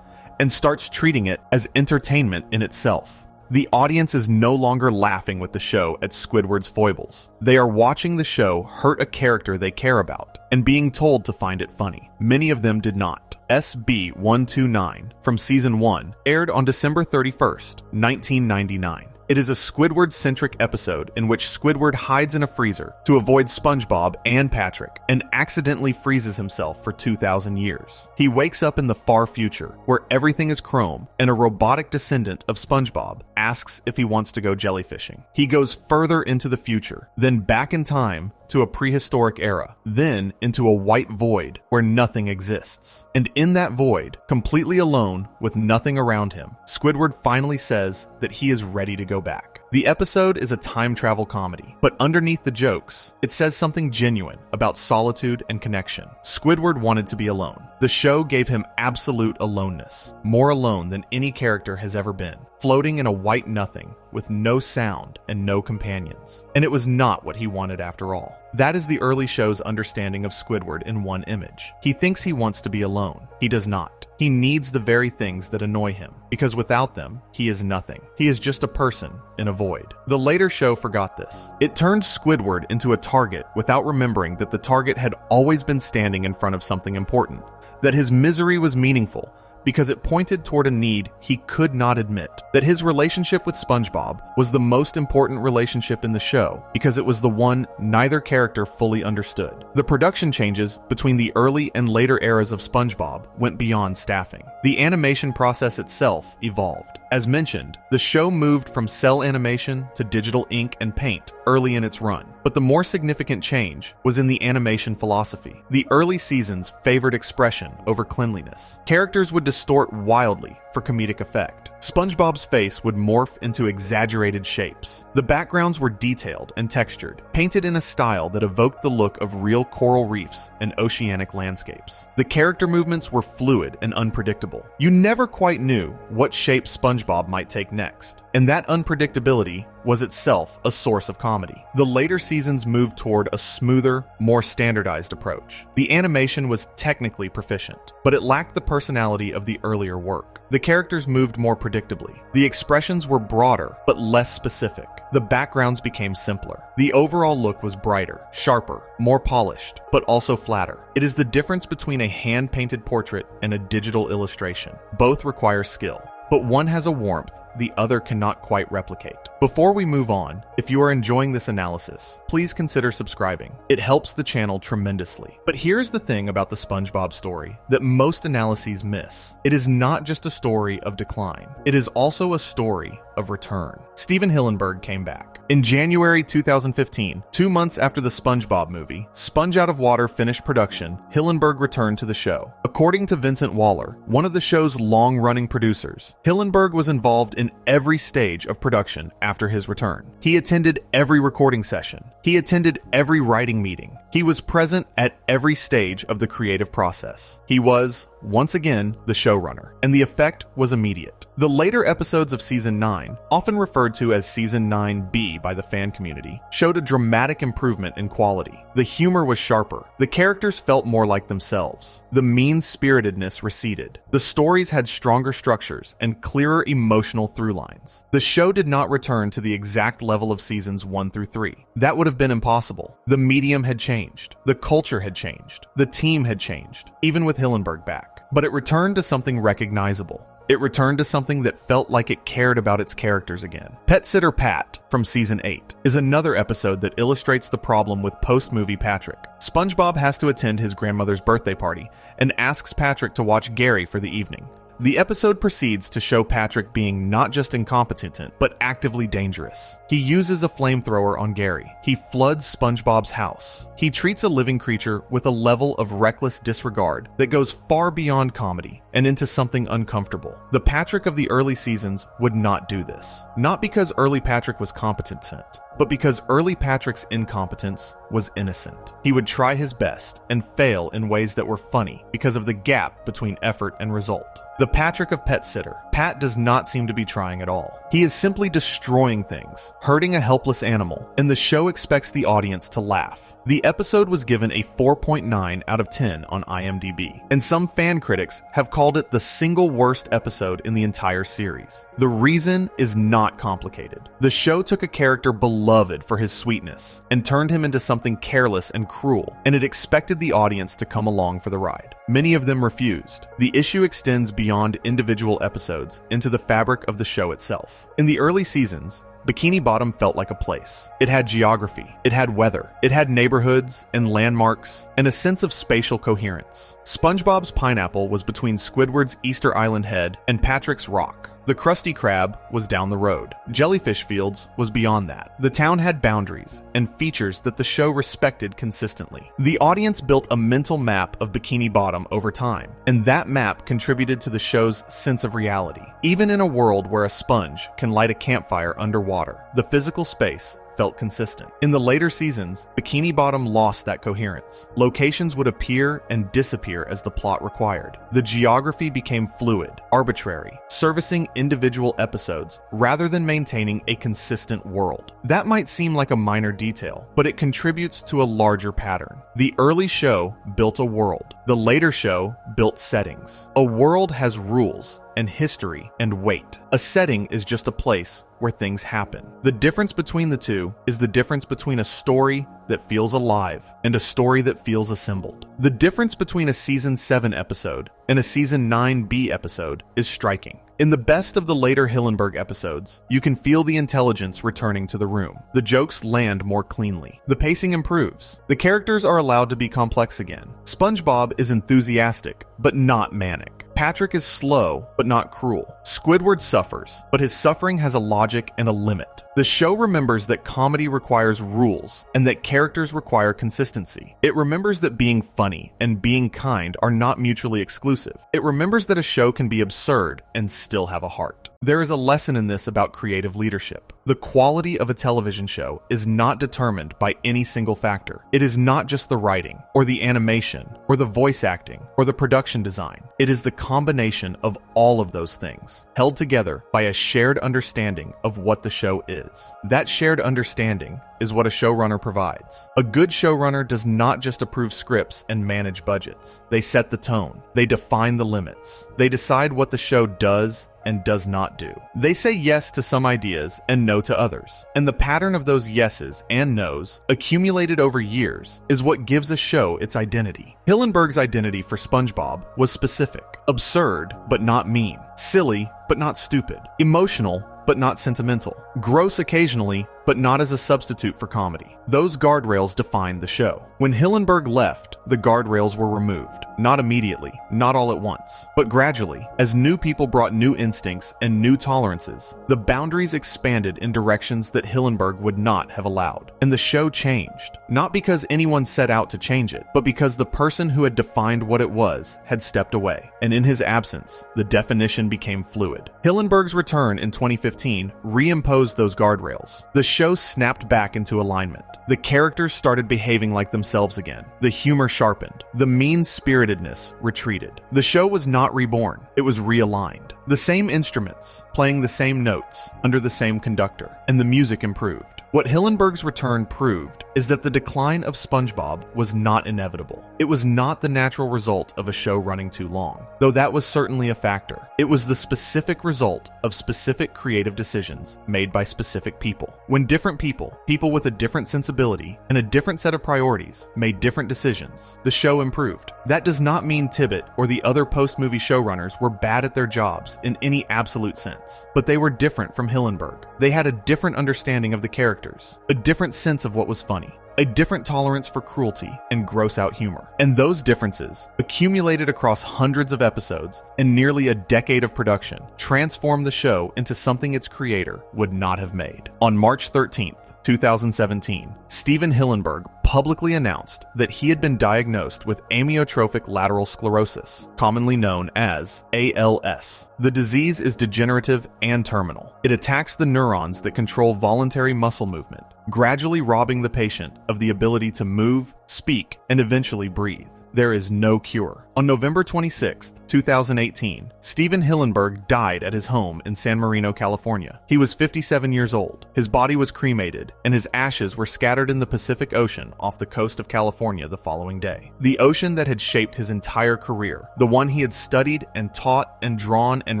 and starts treating it as entertainment in itself. The audience is no longer laughing with the show at Squidward's foibles. They are watching the show hurt a character they care about and being told to find it funny. Many of them did not. SB129 from Season 1 aired on December 31st, 1999. It is a Squidward-centric episode in which Squidward hides in a freezer to avoid SpongeBob and Patrick and accidentally freezes himself for 2,000 years. He wakes up in the far future where everything is chrome and a robotic descendant of SpongeBob asks if he wants to go jellyfishing. He goes further into the future, then back in time to a prehistoric era, then into a white void where nothing exists. And in that void, completely alone with nothing around him, Squidward finally says that he is ready to go back. The episode is a time travel comedy, but underneath the jokes, it says something genuine about solitude and connection. Squidward wanted to be alone. The show gave him absolute aloneness, more alone than any character has ever been, floating in a white nothing with no sound and no companions. And it was not what he wanted after all. That is the early show's understanding of Squidward in one image. He thinks he wants to be alone. He does not. He needs the very things that annoy him, because without them, he is nothing. He is just a person in a void. The later show forgot this. It turned Squidward into a target without remembering that the target had always been standing in front of something important, that his misery was meaningful, because it pointed toward a need he could not admit, that his relationship with SpongeBob was the most important relationship in the show because it was the one neither character fully understood. The production changes between the early and later eras of SpongeBob went beyond staffing. The animation process itself evolved. As mentioned, the show moved from cell animation to digital ink and paint early in its run, but the more significant change was in the animation philosophy. The early seasons favored expression over cleanliness. Characters would distort wildly for comedic effect. SpongeBob's face would morph into exaggerated shapes. The backgrounds were detailed and textured, painted in a style that evoked the look of real coral reefs and oceanic landscapes. The character movements were fluid and unpredictable. You never quite knew what shape SpongeBob might take next, and that unpredictability was itself a source of comedy. The later seasons moved toward a smoother, more standardized approach. The animation was technically proficient, but it lacked the personality of the earlier work. The characters moved more predictably. The expressions were broader, but less specific. The backgrounds became simpler. The overall look was brighter, sharper, more polished, but also flatter. It is the difference between a hand-painted portrait and a digital illustration. Both require skill, but one has a warmth the other cannot quite replicate. Before we move on, if you are enjoying this analysis, please consider subscribing. It helps the channel tremendously. But here's the thing about the SpongeBob story that most analyses miss. It is not just a story of decline. It is also a story of return. Steven Hillenberg came back. In January 2015, 2 months after the SpongeBob movie, Sponge Out of Water finished production, Hillenberg returned to the show. According to Vincent Waller, one of the show's long-running producers, Hillenberg was involved in every stage of production after his return. He attended every recording session. He attended every writing meeting. He was present at every stage of the creative process. He was, once again, the showrunner, and the effect was immediate. The later episodes of Season 9, often referred to as Season 9B by the fan community, showed a dramatic improvement in quality. The humor was sharper. The characters felt more like themselves. The mean-spiritedness receded. The stories had stronger structures and clearer emotional through lines. The show did not return to the exact level of Seasons 1 through 3. That would have been impossible. The medium had changed. The culture had changed. The team had changed, even with Hillenberg back. But it returned to something recognizable. It returned to something that felt like it cared about its characters again. Pet Sitter Pat, from Season 8, is another episode that illustrates the problem with post-movie Patrick. SpongeBob has to attend his grandmother's birthday party and asks Patrick to watch Gary for the evening. The episode proceeds to show Patrick being not just incompetent, but actively dangerous. He uses a flamethrower on Gary. He floods SpongeBob's house. He treats a living creature with a level of reckless disregard that goes far beyond comedy and into something uncomfortable. The Patrick of the early seasons would not do this. Not because early Patrick was competent, but because early Patrick's incompetence was innocent. He would try his best and fail in ways that were funny because of the gap between effort and result. The Patrick of Pet Sitter, Pat does not seem to be trying at all. He is simply destroying things, hurting a helpless animal, and the show expects the audience to laugh. The episode was given a 4.9 out of 10 on IMDb, and some fan critics have called it the single worst episode in the entire series. The reason is not complicated. The show took a character beloved for his sweetness and turned him into something careless and cruel, and it expected the audience to come along for the ride. Many of them refused. The issue extends beyond individual episodes into the fabric of the show itself. In the early seasons, Bikini Bottom felt like a place. It had geography, it had weather, it had neighborhoods and landmarks, and a sense of spatial coherence. SpongeBob's pineapple was between Squidward's Easter Island head and Patrick's rock. The Krusty Krab was down the road. Jellyfish Fields was beyond that. The town had boundaries and features that the show respected consistently. The audience built a mental map of Bikini Bottom over time, and that map contributed to the show's sense of reality. Even in a world where a sponge can light a campfire underwater, the physical space felt consistent. In the later seasons, Bikini Bottom lost that coherence. Locations would appear and disappear as the plot required. The geography became fluid, arbitrary, servicing individual episodes rather than maintaining a consistent world. That might seem like a minor detail, but it contributes to a larger pattern. The early show built a world. The later show built settings. A world has rules and history and weight. A setting is just a place where things happen. The difference between the two is the difference between a story that feels alive and a story that feels assembled. The difference between a season 7 episode and a season 9B episode is striking. In the best of the later Hillenberg episodes, you can feel the intelligence returning to the room. The jokes land more cleanly. The pacing improves. The characters are allowed to be complex again. SpongeBob is enthusiastic, but not manic. Patrick is slow, but not cruel. Squidward suffers, but his suffering has a logic and a limit. The show remembers that comedy requires rules and that characters require consistency. It remembers that being funny and being kind are not mutually exclusive. It remembers that a show can be absurd and still have a heart. There is a lesson in this about creative leadership. The quality of a television show is not determined by any single factor. It is not just the writing, or the animation, or the voice acting, or the production design. It is the combination of all of those things, held together by a shared understanding of what the show is. That shared understanding is what a showrunner provides. A good showrunner does not just approve scripts and manage budgets. They set the tone. They define the limits. They decide what the show does and does not do. They say yes to some ideas and no to others. And the pattern of those yeses and nos, accumulated over years, is what gives a show its identity. Hillenberg's identity for SpongeBob was specific. Absurd, but not mean. Silly, but not stupid. Emotional, but not sentimental. Gross occasionally, but not as a substitute for comedy. Those guardrails defined the show. When Hillenberg left, the guardrails were removed. Not immediately, not all at once, but gradually. As new people brought new instincts and new tolerances, the boundaries expanded in directions that Hillenberg would not have allowed. And the show changed. Not because anyone set out to change it, but because the person who had defined what it was had stepped away. And in his absence, the definition became fluid. Hillenberg's return in 2015 reimposed those guardrails. The show snapped back into alignment. The characters started behaving like themselves again. The humor sharpened. The mean-spiritedness retreated. The show was not reborn. It was realigned. The same instruments, playing the same notes, under the same conductor, and the music improved. What Hillenberg's return proved is that the decline of SpongeBob was not inevitable. It was not the natural result of a show running too long, though that was certainly a factor. It was the specific result of specific creative decisions made by specific people. When different people with a different sensibility and a different set of priorities, made different decisions, the show improved. That does not mean Tibbett or the other post-movie showrunners were bad at their jobs in any absolute sense, but they were different from Hillenberg. They had a different understanding of the characters, a different sense of what was funny, a different tolerance for cruelty and gross-out humor. And those differences, accumulated across hundreds of episodes and nearly a decade of production, transformed the show into something its creator would not have made. On March 13th, 2017, Steven Hillenberg publicly announced that he had been diagnosed with amyotrophic lateral sclerosis, commonly known as ALS. The disease is degenerative and terminal. It attacks the neurons that control voluntary muscle movement, gradually robbing the patient of the ability to move, speak, and eventually breathe. there is no cure. On November 26, 2018, Steven Hillenberg died at his home in San Marino, California. He was 57 years old. His body was cremated, and his ashes were scattered in the Pacific Ocean off the coast of California the following day. The ocean that had shaped his entire career, the one he had studied and taught and drawn and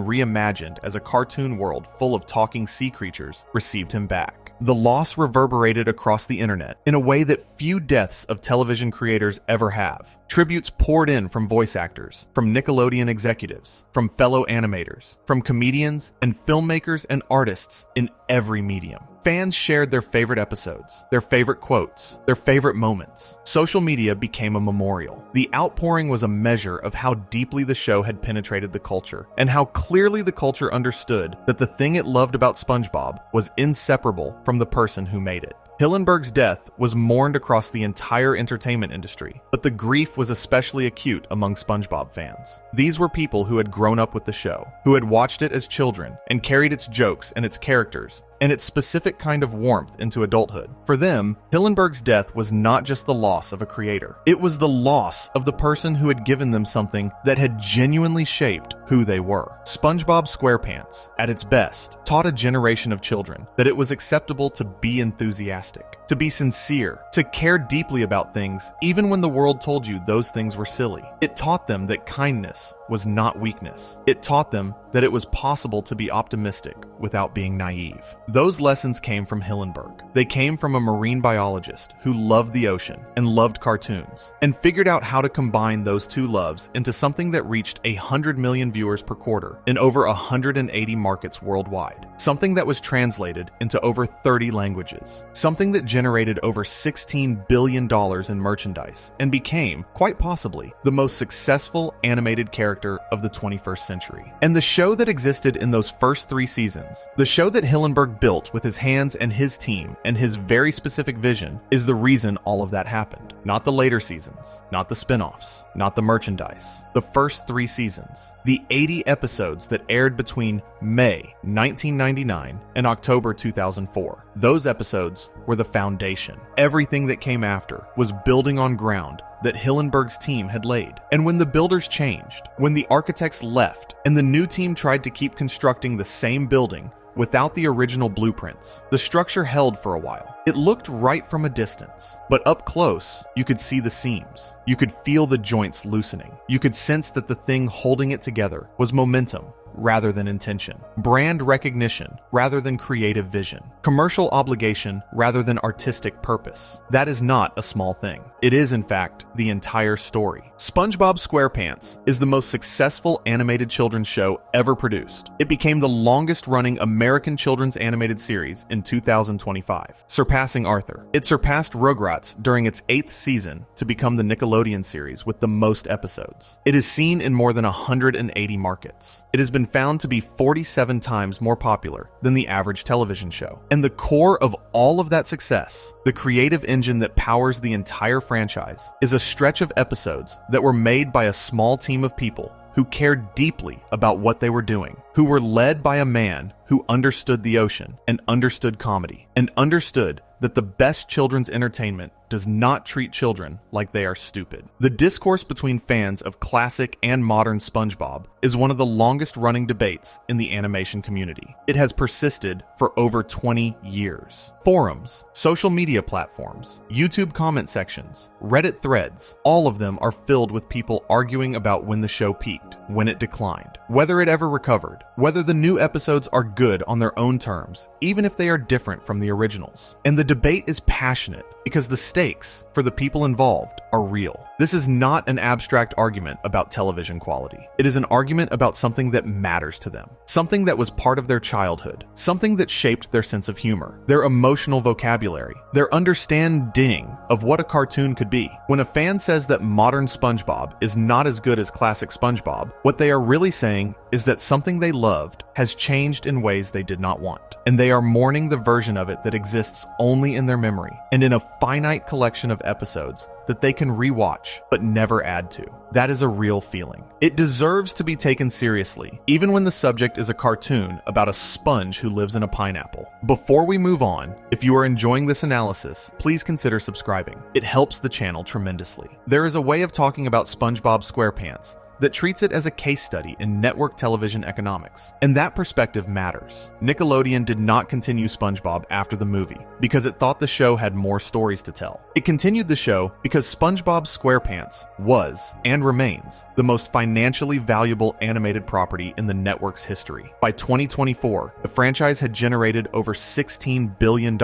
reimagined as a cartoon world full of talking sea creatures, received him back. The loss reverberated across the internet in a way that few deaths of television creators ever have. Tributes poured in from voice actors, from Nickelodeon executives, from fellow animators, from comedians and filmmakers and artists in every medium. Fans shared their favorite episodes, their favorite quotes, their favorite moments. Social media became a memorial. The outpouring was a measure of how deeply the show had penetrated the culture, and how clearly the culture understood that the thing it loved about SpongeBob was inseparable from the person who made it. Hillenberg's death was mourned across the entire entertainment industry, but the grief was especially acute among SpongeBob fans. These were people who had grown up with the show, who had watched it as children and carried its jokes and its characters and its specific kind of warmth into adulthood. For them, Hillenberg's death was not just the loss of a creator. It was the loss of the person who had given them something that had genuinely shaped who they were. SpongeBob SquarePants, at its best, taught a generation of children that it was acceptable to be enthusiastic, to be sincere, to care deeply about things even when the world told you those things were silly. It taught them that kindness was not weakness. It taught them that it was possible to be optimistic without being naive. Those lessons came from Hillenberg. They came from a marine biologist who loved the ocean and loved cartoons, and figured out how to combine those two loves into something that reached 100 million viewers per quarter in over 180 markets worldwide. Something that was translated into over 30 languages. Something that generated over $16 billion in merchandise and became, quite possibly, the most successful animated character of the 21st century. And the show that existed in those first 3 seasons, the show that Hillenberg built with his hands and his team and his very specific vision, is the reason all of that happened. Not the later seasons, not the spin-offs, not the merchandise. The first 3 seasons. The 80 episodes that aired between May 1999 and October 2004. Those episodes were the foundation. Everything that came after was building on ground that Hillenberg's team had laid. And when the builders changed, when the architects left, and the new team tried to keep constructing the same building without the original blueprints, the structure held for a while. It looked right from a distance, but up close, you could see the seams. You could feel the joints loosening. You could sense that the thing holding it together was momentum rather than intention, brand recognition rather than creative vision, commercial obligation rather than artistic purpose. That is not a small thing. It is, in fact, the entire story. SpongeBob SquarePants is the most successful animated children's show ever produced. It became the longest-running American children's animated series in 2025, surpassing Arthur. It surpassed Rugrats during its 8th season to become the Nickelodeon series with the most episodes. It is seen in more than 180 markets. It has been found to be 47 times more popular than the average television show. And the core of all of that success, the creative engine that powers the entire franchise, is a stretch of episodes that were made by a small team of people who cared deeply about what they were doing, who were led by a man who understood the ocean and understood comedy, and understood that the best children's entertainment does not treat children like they are stupid. The discourse between fans of classic and modern SpongeBob is one of the longest-running debates in the animation community. It has persisted for over 20 years. Forums, social media platforms, YouTube comment sections, Reddit threads, all of them are filled with people arguing about when the show peaked, when it declined, whether it ever recovered, whether the new episodes are good on their own terms, even if they are different from the originals. And the debate is passionate because the stakes for the people involved are real. This is not an abstract argument about television quality. It is an argument about something that matters to them, something that was part of their childhood, something that shaped their sense of humor, their emotional vocabulary, their understanding of what a cartoon could be. When a fan says that modern SpongeBob is not as good as classic SpongeBob, what they are really saying is that something they loved has changed in ways they did not want, and they are mourning the version of it that exists only in their memory and in a finite perfect collection of episodes that they can rewatch but never add to. That is a real feeling. It deserves to be taken seriously, even when the subject is a cartoon about a sponge who lives in a pineapple. Before we move on, if you are enjoying this analysis, please consider subscribing. It helps the channel tremendously. There is a way of talking about SpongeBob SquarePants that treats it as a case study in network television economics, and that perspective matters. Nickelodeon did not continue SpongeBob after the movie because it thought the show had more stories to tell. It continued the show because SpongeBob SquarePants was, and remains, the most financially valuable animated property in the network's history. By 2024, the franchise had generated over $16 billion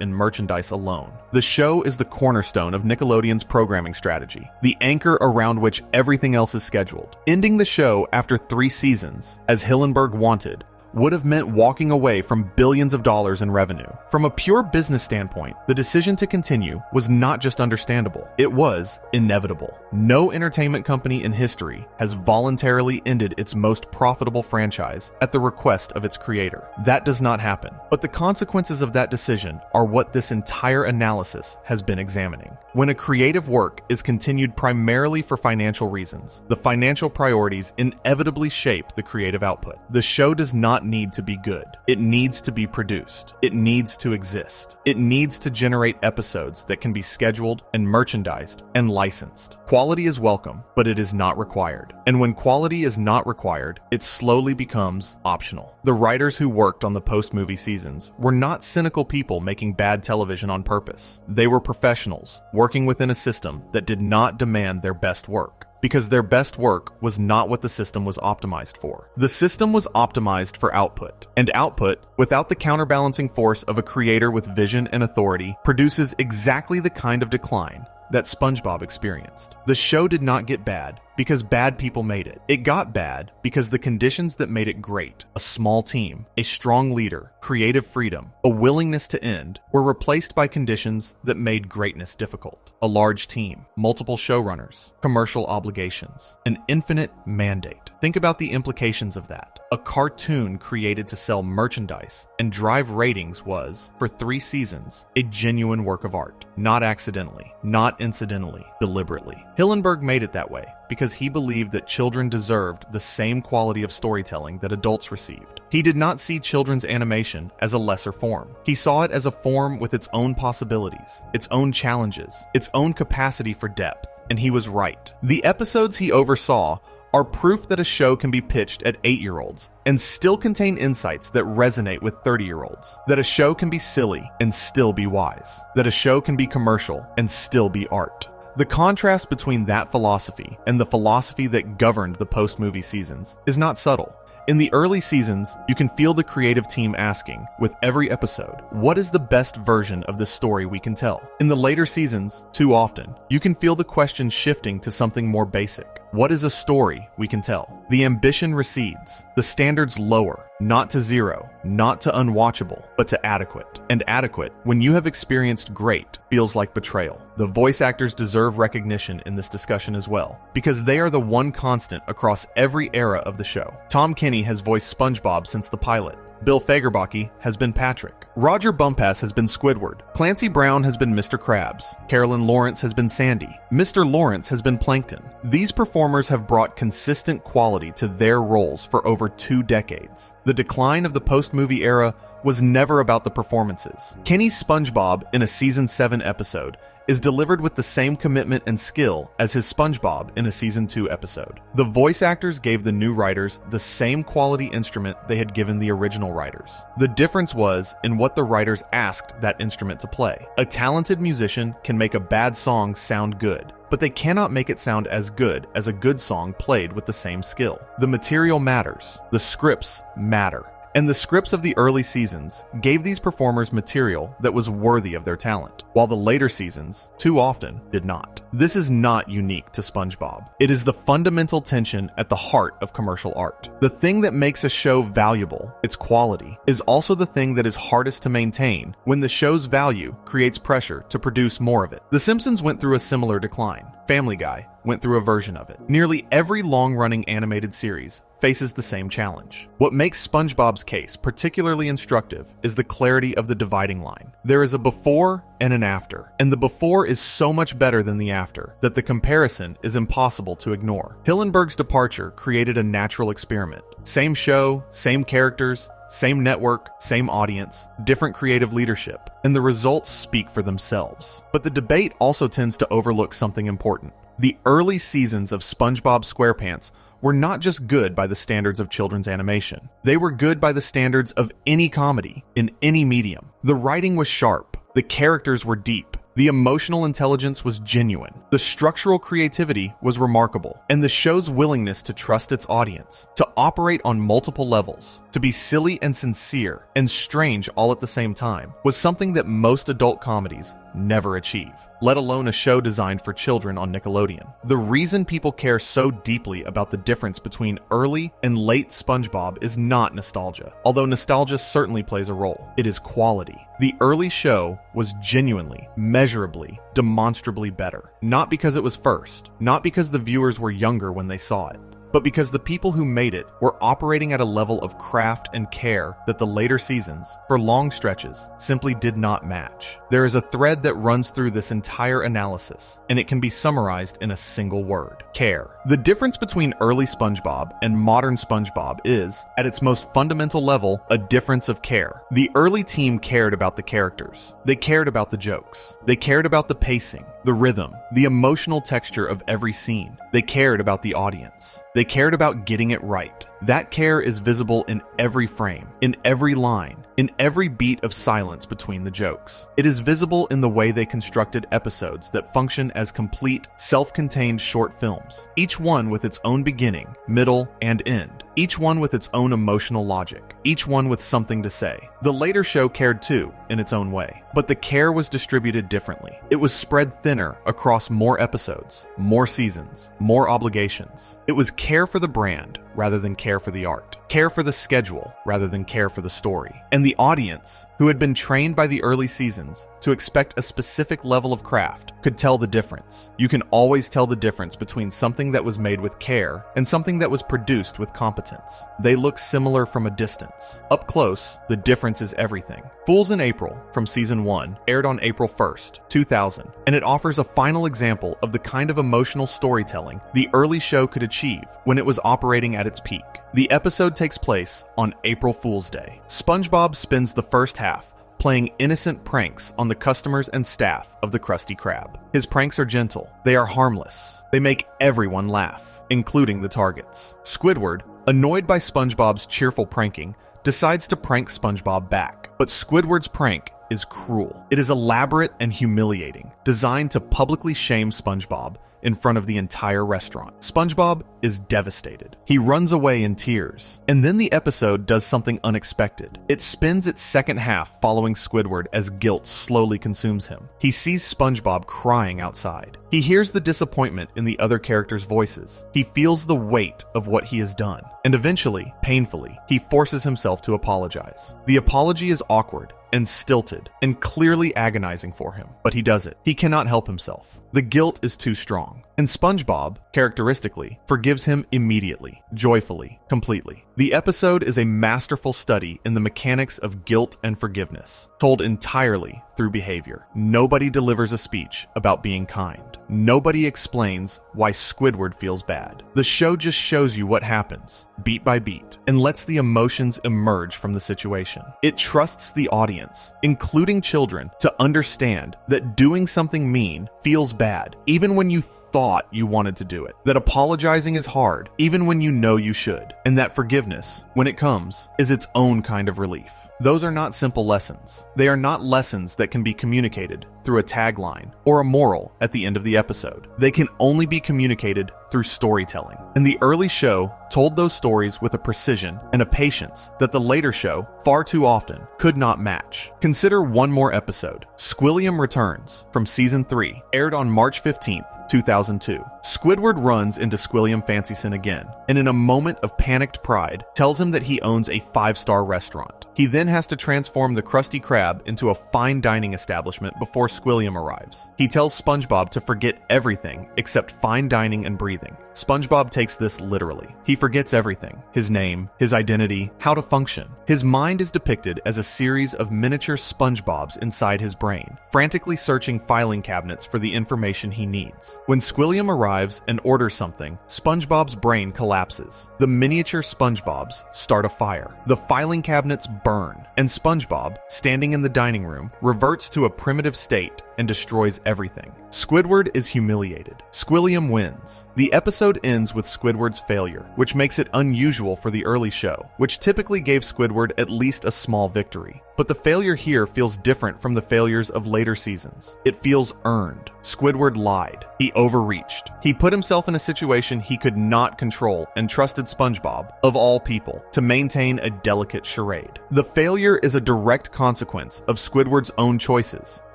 in merchandise alone. The show is the cornerstone of Nickelodeon's programming strategy, the anchor around which everything else is scheduled. Ending the show after 3 seasons, as Hillenberg wanted, would have meant walking away from billions of dollars in revenue. From a pure business standpoint, the decision to continue was not just understandable, it was inevitable. No entertainment company in history has voluntarily ended its most profitable franchise at the request of its creator. That does not happen, but the consequences of that decision are what this entire analysis has been examining. When a creative work is continued primarily for financial reasons, the financial priorities inevitably shape the creative output. The show does not need to be good. It needs to be produced. It needs to exist. It needs to generate episodes that can be scheduled and merchandised and licensed. Quality is welcome, but it is not required. And when quality is not required, it slowly becomes optional. The writers who worked on the post-movie seasons were not cynical people making bad television on purpose. They were professionals working within a system that did not demand their best work, because their best work was not what the system was optimized for. The system was optimized for output, and output, without the counterbalancing force of a creator with vision and authority, produces exactly the kind of decline that SpongeBob experienced. The show did not get bad because bad people made it. It got bad because the conditions that made it great, a small team, a strong leader, creative freedom, a willingness to end, were replaced by conditions that made greatness difficult. A large team, multiple showrunners, commercial obligations, an infinite mandate. Think about the implications of that. A cartoon created to sell merchandise and drive ratings was, for 3 seasons, a genuine work of art. Not accidentally, not incidentally, deliberately. Hillenberg made it that way because he believed that children deserved the same quality of storytelling that adults received. He did not see children's animation as a lesser form. He saw it as a form with its own possibilities, its own challenges, its own capacity for depth, and he was right. The episodes he oversaw are proof that a show can be pitched at 8-year-olds and still contain insights that resonate with 30-year-olds. That a show can be silly and still be wise. That a show can be commercial and still be art. The contrast between that philosophy and the philosophy that governed the post-movie seasons is not subtle. In the early seasons, you can feel the creative team asking, with every episode, what is the best version of the story we can tell? In the later seasons, too often, you can feel the question shifting to something more basic. What is a story we can tell? The ambition recedes, the standards lower, not to zero, not to unwatchable, but to adequate. And adequate, when you have experienced great, feels like betrayal. The voice actors deserve recognition in this discussion as well, because they are the one constant across every era of the show. Tom Kenny has voiced SpongeBob since the pilot. Bill Fagerbakke has been Patrick. Roger Bumpass has been Squidward. Clancy Brown has been Mr. Krabs. Carolyn Lawrence has been Sandy. Mr. Lawrence has been Plankton. These performers have brought consistent quality to their roles for over 2 decades. The decline of the post-movie era was never about the performances. Kenny's SpongeBob in a Season 7 episode is delivered with the same commitment and skill as his SpongeBob in a Season 2 episode. The voice actors gave the new writers the same quality instrument they had given the original writers. The difference was in what the writers asked that instrument to play. A talented musician can make a bad song sound good, but they cannot make it sound as good as a good song played with the same skill. The material matters. The scripts matter. And the scripts of the early seasons gave these performers material that was worthy of their talent, while the later seasons, too often, did not. This is not unique to SpongeBob. It is the fundamental tension at the heart of commercial art. The thing that makes a show valuable, its quality, is also the thing that is hardest to maintain when the show's value creates pressure to produce more of it. The Simpsons went through a similar decline. Family Guy went through a version of it. Nearly every long-running animated series faces the same challenge. What makes SpongeBob's case particularly instructive is the clarity of the dividing line. There is a before and an after, and the before is so much better than the after that the comparison is impossible to ignore. Hillenberg's departure created a natural experiment. Same show, same characters, same network, same audience, different creative leadership, and the results speak for themselves. But the debate also tends to overlook something important. The early seasons of SpongeBob SquarePants were not just good by the standards of children's animation. They were good by the standards of any comedy, in any medium. The writing was sharp, the characters were deep, the emotional intelligence was genuine, the structural creativity was remarkable, and the show's willingness to trust its audience, to operate on multiple levels, to be silly and sincere, and strange all at the same time, was something that most adult comedies never achieve, let alone a show designed for children on Nickelodeon. The reason people care so deeply about the difference between early and late SpongeBob is not nostalgia, although nostalgia certainly plays a role. It is quality. The early show was genuinely, measurably, demonstrably better. Not because it was first, not because the viewers were younger when they saw it, but because the people who made it were operating at a level of craft and care that the later seasons, for long stretches, simply did not match. There is a thread that runs through this entire analysis, and it can be summarized in a single word: care. The difference between early SpongeBob and modern SpongeBob is, at its most fundamental level, a difference of care. The early team cared about the characters. They cared about the jokes. They cared about the pacing, the rhythm, the emotional texture of every scene. They cared about the audience. They cared about getting it right. That care is visible in every frame, in every line, in every beat of silence between the jokes. It is visible in the way they constructed episodes that function as complete, self-contained short films, each one with its own beginning, middle, and end, each one with its own emotional logic, each one with something to say. The later show cared too, in its own way, but the care was distributed differently. It was spread thinner across more episodes, more seasons, more obligations. It was care for the brand rather than care for the art, care for the schedule rather than care for the story. And the audience, who had been trained by the early seasons to expect a specific level of craft, could tell the difference. You can always tell the difference between something that was made with care and something that was produced with competence. They look similar from a distance. Up close, the difference is everything. Fools in April, from season 1, aired on April 1st, 2000, and it offers a final example of the kind of emotional storytelling the early show could achieve when it was operating at its peak. The episode takes place on April Fool's Day. SpongeBob spends the first half playing innocent pranks on the customers and staff of the Krusty Krab. His pranks are gentle. They are harmless. They make everyone laugh, including the targets. Squidward, annoyed by SpongeBob's cheerful pranking, decides to prank SpongeBob back. But Squidward's prank is cruel. It is elaborate and humiliating, designed to publicly shame SpongeBob in front of the entire restaurant. SpongeBob is devastated. He runs away in tears. And then the episode does something unexpected. It spends its second half following Squidward as guilt slowly consumes him. He sees SpongeBob crying outside. He hears the disappointment in the other characters' voices. He feels the weight of what he has done. And eventually, painfully, he forces himself to apologize. The apology is awkward and stilted and clearly agonizing for him, but he does it. He cannot help himself. The guilt is too strong. And SpongeBob, characteristically, forgives him immediately, joyfully, completely. The episode is a masterful study in the mechanics of guilt and forgiveness, told entirely through behavior. Nobody delivers a speech about being kind. Nobody explains why Squidward feels bad. The show just shows you what happens, beat by beat, and lets the emotions emerge from the situation. It trusts the audience, including children, to understand that doing something mean feels bad, even when you thought you wanted to do it. That apologizing is hard, even when you know you should. And that forgiveness, when it comes, is its own kind of relief. Those are not simple lessons. They are not lessons that can be communicated through a tagline or a moral at the end of the episode. They can only be communicated through storytelling. And the early show told those stories with a precision and a patience that the later show, far too often, could not match. Consider one more episode, Squilliam Returns, from Season 3, aired on March 15th, 2002. Squidward runs into Squilliam Fancyson again, and in a moment of panicked pride, tells him that he owns a 5-star restaurant. He then has to transform the Krusty Krab into a fine dining establishment before Squilliam arrives. He tells SpongeBob to forget everything except fine dining and breathing. SpongeBob takes this literally. He forgets everything: his name, his identity, how to function. His mind is depicted as a series of miniature SpongeBobs inside his brain, frantically searching filing cabinets for the information he needs. When Squilliam arrives and orders something, SpongeBob's brain collapses. The miniature SpongeBobs start a fire. The filing cabinets burn, and SpongeBob, standing in the dining room, reverts to a primitive state and destroys everything. Squidward is humiliated. Squilliam wins. The episode ends with Squidward's failure, which makes it unusual for the early show, which typically gave Squidward at least a small victory. But the failure here feels different from the failures of later seasons. It feels earned. Squidward lied. He overreached. He put himself in a situation he could not control and trusted SpongeBob, of all people, to maintain a delicate charade. The failure is a direct consequence of Squidward's own choices,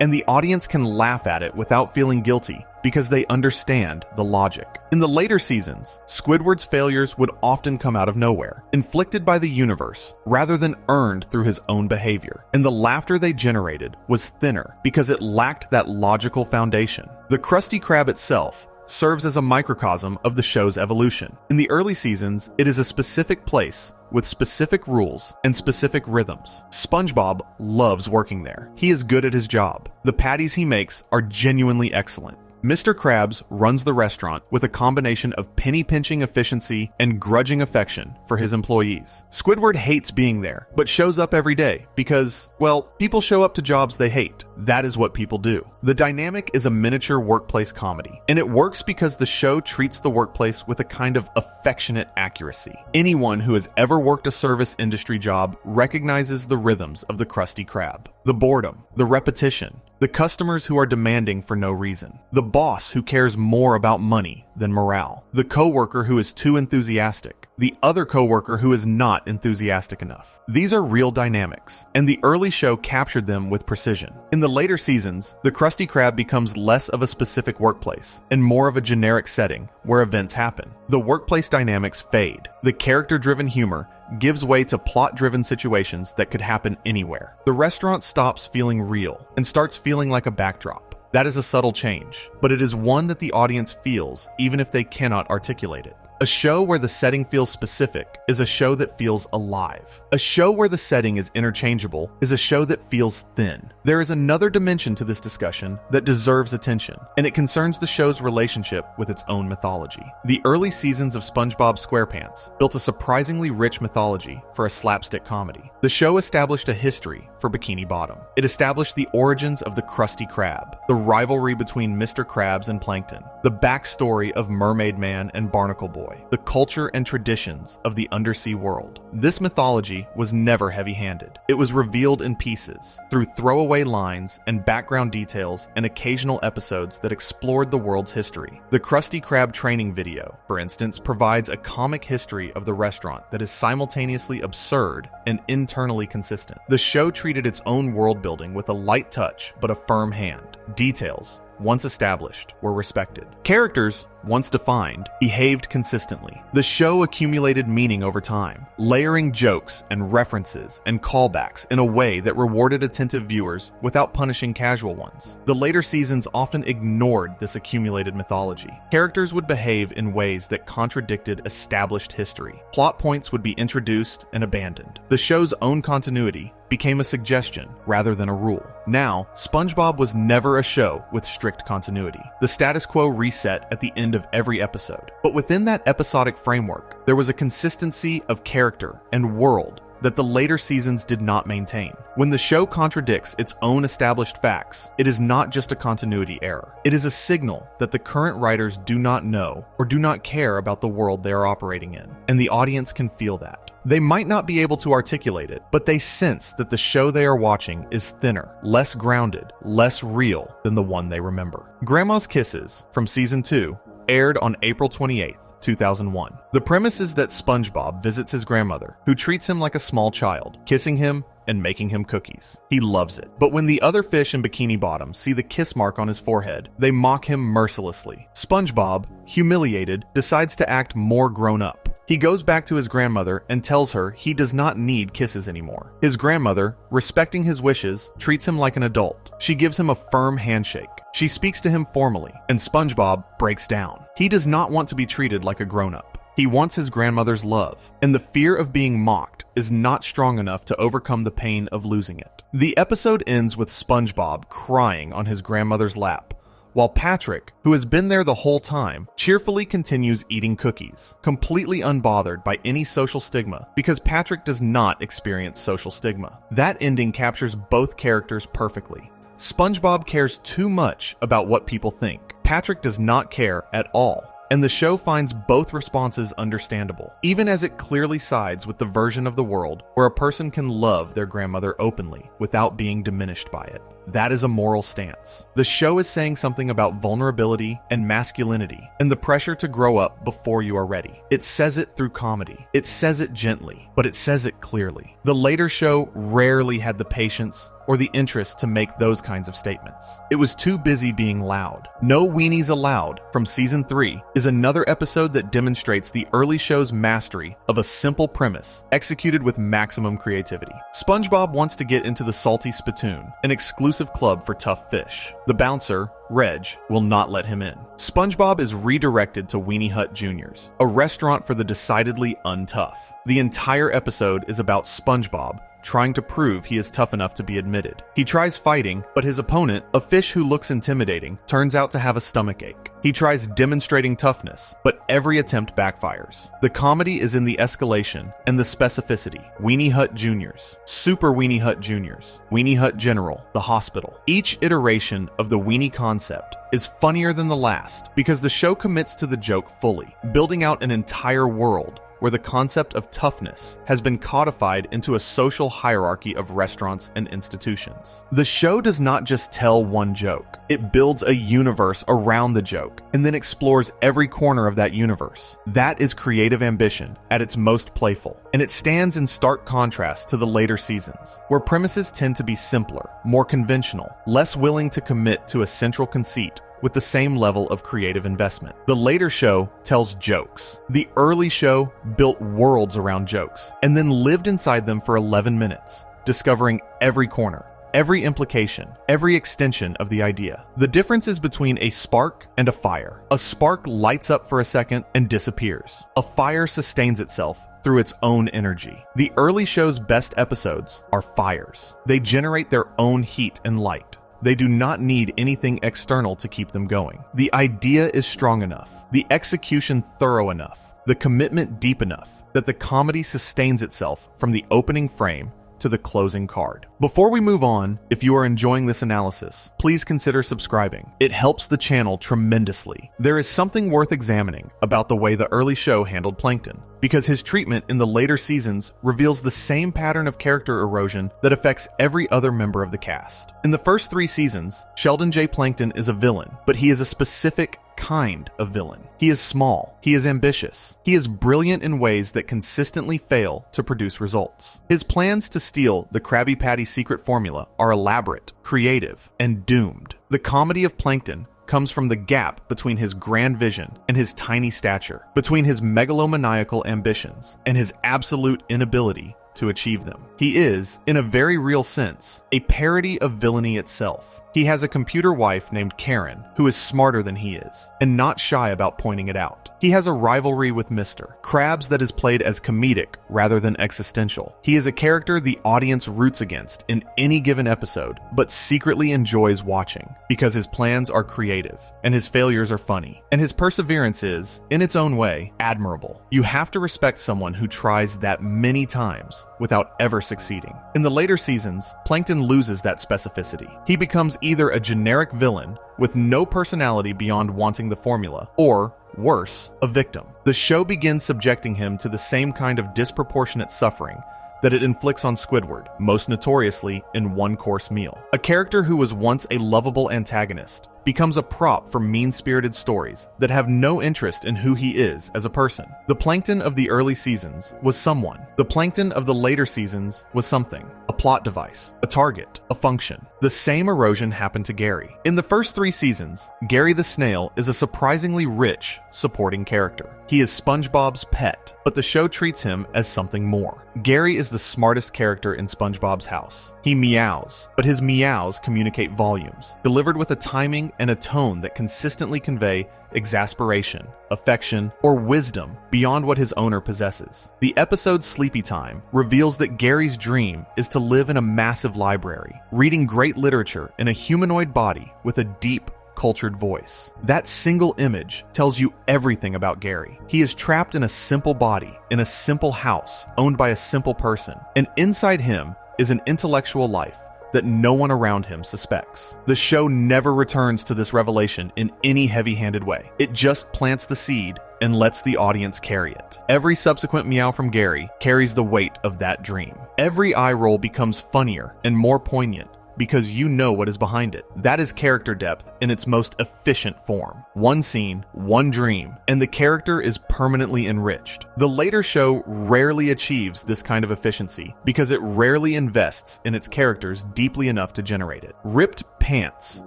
and the audience can laugh at it without feeling guilty because they understand the logic. In the later seasons, Squidward's failures would often come out of nowhere, inflicted by the universe, rather than earned through his own behavior. And the laughter they generated was thinner because it lacked that logical foundation. The Krusty Krab itself serves as a microcosm of the show's evolution. In the early seasons, it is a specific place with specific rules and specific rhythms. SpongeBob loves working there. He is good at his job. The patties he makes are genuinely excellent. Mr. Krabs runs the restaurant with a combination of penny-pinching efficiency and grudging affection for his employees. Squidward hates being there, but shows up every day because, well, people show up to jobs they hate. That is what people do. The dynamic is a miniature workplace comedy, and it works because the show treats the workplace with a kind of affectionate accuracy. Anyone who has ever worked a service industry job recognizes the rhythms of the Krusty Krab. The boredom, the repetition, the customers who are demanding for no reason, the boss who cares more about money than morale, the coworker who is too enthusiastic, the other coworker who is not enthusiastic enough. These are real dynamics, and the early show captured them with precision. In the later seasons, the Krusty Krab becomes less of a specific workplace and more of a generic setting where events happen. The workplace dynamics fade. The character-driven humor gives way to plot-driven situations that could happen anywhere. The restaurant stops feeling real and starts feeling like a backdrop. That is a subtle change, but it is one that the audience feels even if they cannot articulate it. A show where the setting feels specific is a show that feels alive. A show where the setting is interchangeable is a show that feels thin. There is another dimension to this discussion that deserves attention, and it concerns the show's relationship with its own mythology. The early seasons of SpongeBob SquarePants built a surprisingly rich mythology for a slapstick comedy. The show established a history for Bikini Bottom. It established the origins of the Krusty Krab, the rivalry between Mr. Krabs and Plankton, the backstory of Mermaid Man and Barnacle Boy, the culture and traditions of the undersea world. This mythology was never heavy-handed. It was revealed in pieces, through throwaway lines and background details and occasional episodes that explored the world's history. The Krusty Krab training video, for instance, provides a comic history of the restaurant that is simultaneously absurd and internally consistent. The show treated its own world building with a light touch but a firm hand. Details, once established, were respected. Characters, once defined, behaved consistently. The show accumulated meaning over time, layering jokes and references and callbacks in a way that rewarded attentive viewers without punishing casual ones. The later seasons often ignored this accumulated mythology. Characters would behave in ways that contradicted established history. Plot points would be introduced and abandoned. The show's own continuity became a suggestion rather than a rule. Now, SpongeBob was never a show with strict continuity. The status quo reset at the end of every episode. But within that episodic framework, there was a consistency of character and world that the later seasons did not maintain. When the show contradicts its own established facts, it is not just a continuity error. It is a signal that the current writers do not know or do not care about the world they are operating in, and the audience can feel that. They might not be able to articulate it, but they sense that the show they are watching is thinner, less grounded, less real than the one they remember. Grandma's Kisses, from Season 2, aired on April 28th, 2001. The premise is that SpongeBob visits his grandmother, who treats him like a small child, kissing him and making him cookies. He loves it. But when the other fish in Bikini Bottom see the kiss mark on his forehead, they mock him mercilessly. SpongeBob, humiliated, decides to act more grown up. He goes back to his grandmother and tells her he does not need kisses anymore. His grandmother, respecting his wishes, treats him like an adult. She gives him a firm handshake. She speaks to him formally, and SpongeBob breaks down. He does not want to be treated like a grown-up. He wants his grandmother's love, and the fear of being mocked is not strong enough to overcome the pain of losing it. The episode ends with SpongeBob crying on his grandmother's lap, while Patrick, who has been there the whole time, cheerfully continues eating cookies, completely unbothered by any social stigma, because Patrick does not experience social stigma. That ending captures both characters perfectly. SpongeBob cares too much about what people think. Patrick does not care at all, and the show finds both responses understandable, even as it clearly sides with the version of the world where a person can love their grandmother openly without being diminished by it. That is a moral stance. The show is saying something about vulnerability and masculinity and the pressure to grow up before you are ready. It says it through comedy. It says it gently, but it says it clearly. The later show rarely had the patience or the interest to make those kinds of statements. It was too busy being loud. No Weenies Allowed from Season 3 is another episode that demonstrates the early show's mastery of a simple premise executed with maximum creativity. SpongeBob wants to get into the Salty Spittoon, an exclusive club for tough fish. The bouncer, Reg, will not let him in. SpongeBob is redirected to Weenie Hut Jr.'s, a restaurant for the decidedly untough. The entire episode is about SpongeBob trying to prove he is tough enough to be admitted. He tries fighting, but his opponent, a fish who looks intimidating, turns out to have a stomachache. He tries demonstrating toughness, but every attempt backfires. The comedy is in the escalation and the specificity. Weenie Hut Jr.'s, Super Weenie Hut Jr.'s, Weenie Hut General, the hospital. Each iteration of the weenie concept is funnier than the last because the show commits to the joke fully, building out an entire world where the concept of toughness has been codified into a social hierarchy of restaurants and institutions. The show does not just tell one joke. It builds a universe around the joke and then explores every corner of that universe. That is creative ambition at its most playful, and it stands in stark contrast to the later seasons, where premises tend to be simpler, more conventional, less willing to commit to a central conceit with the same level of creative investment. The later show tells jokes. The early show built worlds around jokes and then lived inside them for 11 minutes, discovering every corner, every implication, every extension of the idea. The difference is between a spark and a fire. A spark lights up for a second and disappears. A fire sustains itself through its own energy. The early show's best episodes are fires. They generate their own heat and light. They do not need anything external to keep them going. The idea is strong enough, the execution thorough enough, the commitment deep enough that the comedy sustains itself from the opening frame to the closing card. Before we move on, if you are enjoying this analysis, please consider subscribing. It helps the channel tremendously. There is something worth examining about the way the early show handled Plankton, because his treatment in the later seasons reveals the same pattern of character erosion that affects every other member of the cast. In the first 3 seasons, Sheldon J. Plankton is a villain, but he is a specific kind of villain. He is small. He is ambitious. He is brilliant in ways that consistently fail to produce results. His plans to steal the Krabby Patty secret formula are elaborate, creative, and doomed. The comedy of Plankton comes from the gap between his grand vision and his tiny stature, between his megalomaniacal ambitions and his absolute inability to achieve them. He is, in a very real sense, a parody of villainy itself. He has a computer wife named Karen, who is smarter than he is, and not shy about pointing it out. He has a rivalry with Mr. Krabs that is played as comedic rather than existential. He is a character the audience roots against in any given episode, but secretly enjoys watching, because his plans are creative, and his failures are funny, and his perseverance is, in its own way, admirable. You have to respect someone who tries that many times without ever succeeding. In the later seasons, Plankton loses that specificity. He becomes either a generic villain with no personality beyond wanting the formula, or, worse, a victim. The show begins subjecting him to the same kind of disproportionate suffering that it inflicts on Squidward, most notoriously in One Course Meal. A character who was once a lovable antagonist becomes a prop for mean-spirited stories that have no interest in who he is as a person. The Plankton of the early seasons was someone. The Plankton of the later seasons was something. A plot device, a target, a function. The same erosion happened to Gary. In the first 3 seasons, Gary the Snail is a surprisingly rich, supporting character. He is SpongeBob's pet, but the show treats him as something more. Gary is the smartest character in SpongeBob's house. He meows, but his meows communicate volumes, delivered with a timing and a tone that consistently convey exasperation, affection, or wisdom beyond what his owner possesses. The episode Sleepy Time reveals that Gary's dream is to live in a massive library, reading great literature in a humanoid body with a deep, cultured voice. That single image tells you everything about Gary. He is trapped in a simple body, in a simple house, owned by a simple person, and inside him is an intellectual life that no one around him suspects. The show never returns to this revelation in any heavy-handed way. It just plants the seed and lets the audience carry it. Every subsequent meow from Gary carries the weight of that dream. Every eye roll becomes funnier and more poignant because you know what is behind it. That is character depth in its most efficient form. One scene, one dream, and the character is permanently enriched. The later show rarely achieves this kind of efficiency because it rarely invests in its characters deeply enough to generate it. Ripped Pants,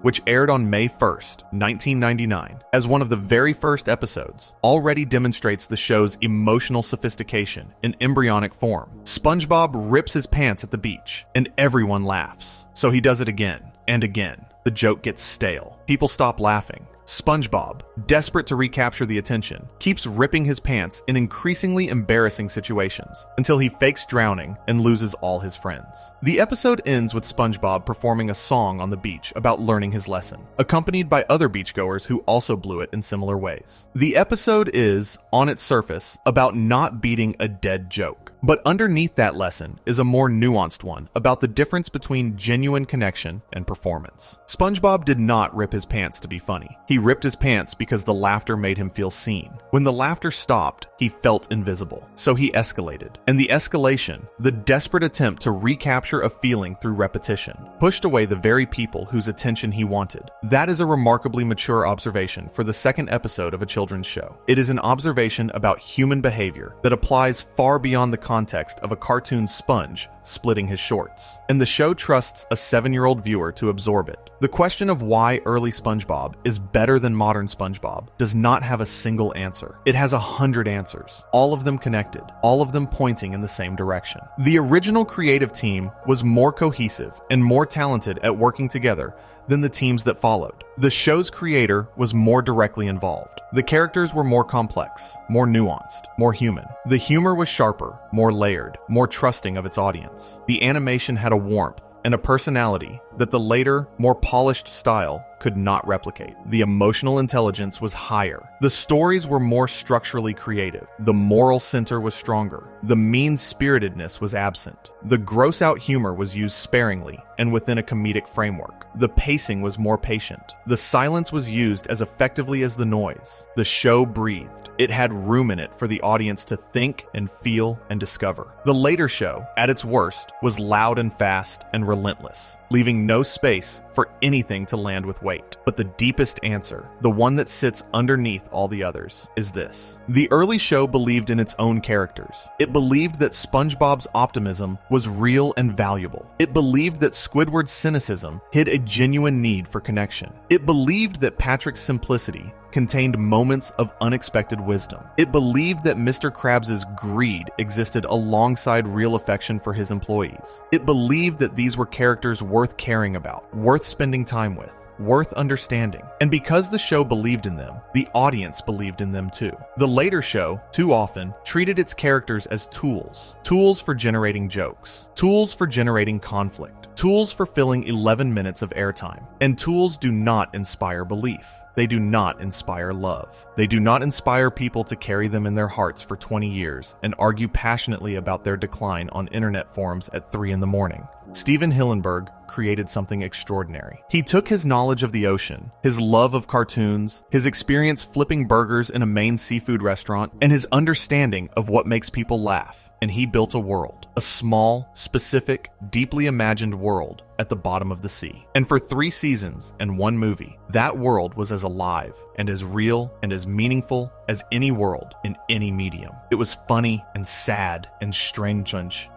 which aired on May 1st, 1999, as one of the very first episodes, already demonstrates the show's emotional sophistication in embryonic form. SpongeBob rips his pants at the beach, and everyone laughs. So he does it again and again. The joke gets stale. People stop laughing. SpongeBob, desperate to recapture the attention, keeps ripping his pants in increasingly embarrassing situations until he fakes drowning and loses all his friends. The episode ends with SpongeBob performing a song on the beach about learning his lesson, accompanied by other beachgoers who also blew it in similar ways. The episode is, on its surface, about not beating a dead joke. But underneath that lesson is a more nuanced one about the difference between genuine connection and performance. SpongeBob did not rip his pants to be funny. He ripped his pants because the laughter made him feel seen. When the laughter stopped, he felt invisible. So he escalated. And the escalation, the desperate attempt to recapture a feeling through repetition, pushed away the very people whose attention he wanted. That is a remarkably mature observation for the second episode of a children's show. It is an observation about human behavior that applies far beyond the context of a cartoon sponge splitting his shorts, and the show trusts a 7-year-old viewer to absorb it. The question of why early SpongeBob is better than modern SpongeBob does not have a single answer. It has 100 answers, all of them connected, all of them pointing in the same direction. The original creative team was more cohesive and more talented at working together than the teams that followed. The show's creator was more directly involved. The characters were more complex, more nuanced, more human. The humor was sharper, more layered, more trusting of its audience. The animation had a warmth and a personality that the later, more polished style could not replicate. The emotional intelligence was higher. The stories were more structurally creative. The moral center was stronger. The mean-spiritedness was absent. The gross-out humor was used sparingly and within a comedic framework. The pacing was more patient. The silence was used as effectively as the noise. The show breathed. It had room in it for the audience to think and feel and discover. The later show, at its worst, was loud and fast and relentless, leaving no space for anything to land with weight. But the deepest answer, the one that sits underneath all the others, is this. The early show believed in its own characters. It believed that SpongeBob's optimism was real and valuable. It believed that Squidward's cynicism hid a genuine need for connection. It believed that Patrick's simplicity contained moments of unexpected wisdom. It believed that Mr. Krabs' greed existed alongside real affection for his employees. It believed that these were characters worth caring about, worth spending time with, worth understanding. And because the show believed in them, the audience believed in them too. The later show, too often, treated its characters as tools. Tools for generating jokes. Tools for generating conflict. Tools for filling 11 minutes of airtime. And tools do not inspire belief. They do not inspire love. They do not inspire people to carry them in their hearts for 20 years and argue passionately about their decline on internet forums at 3 a.m. Steven Hillenberg created something extraordinary. He took his knowledge of the ocean, his love of cartoons, his experience flipping burgers in a Maine seafood restaurant, and his understanding of what makes people laugh. and he built a world. A small, specific, deeply imagined world at the bottom of the sea. And for 3 seasons and 1 movie, that world was as alive and as real and as meaningful as any world in any medium. It was funny and sad and strange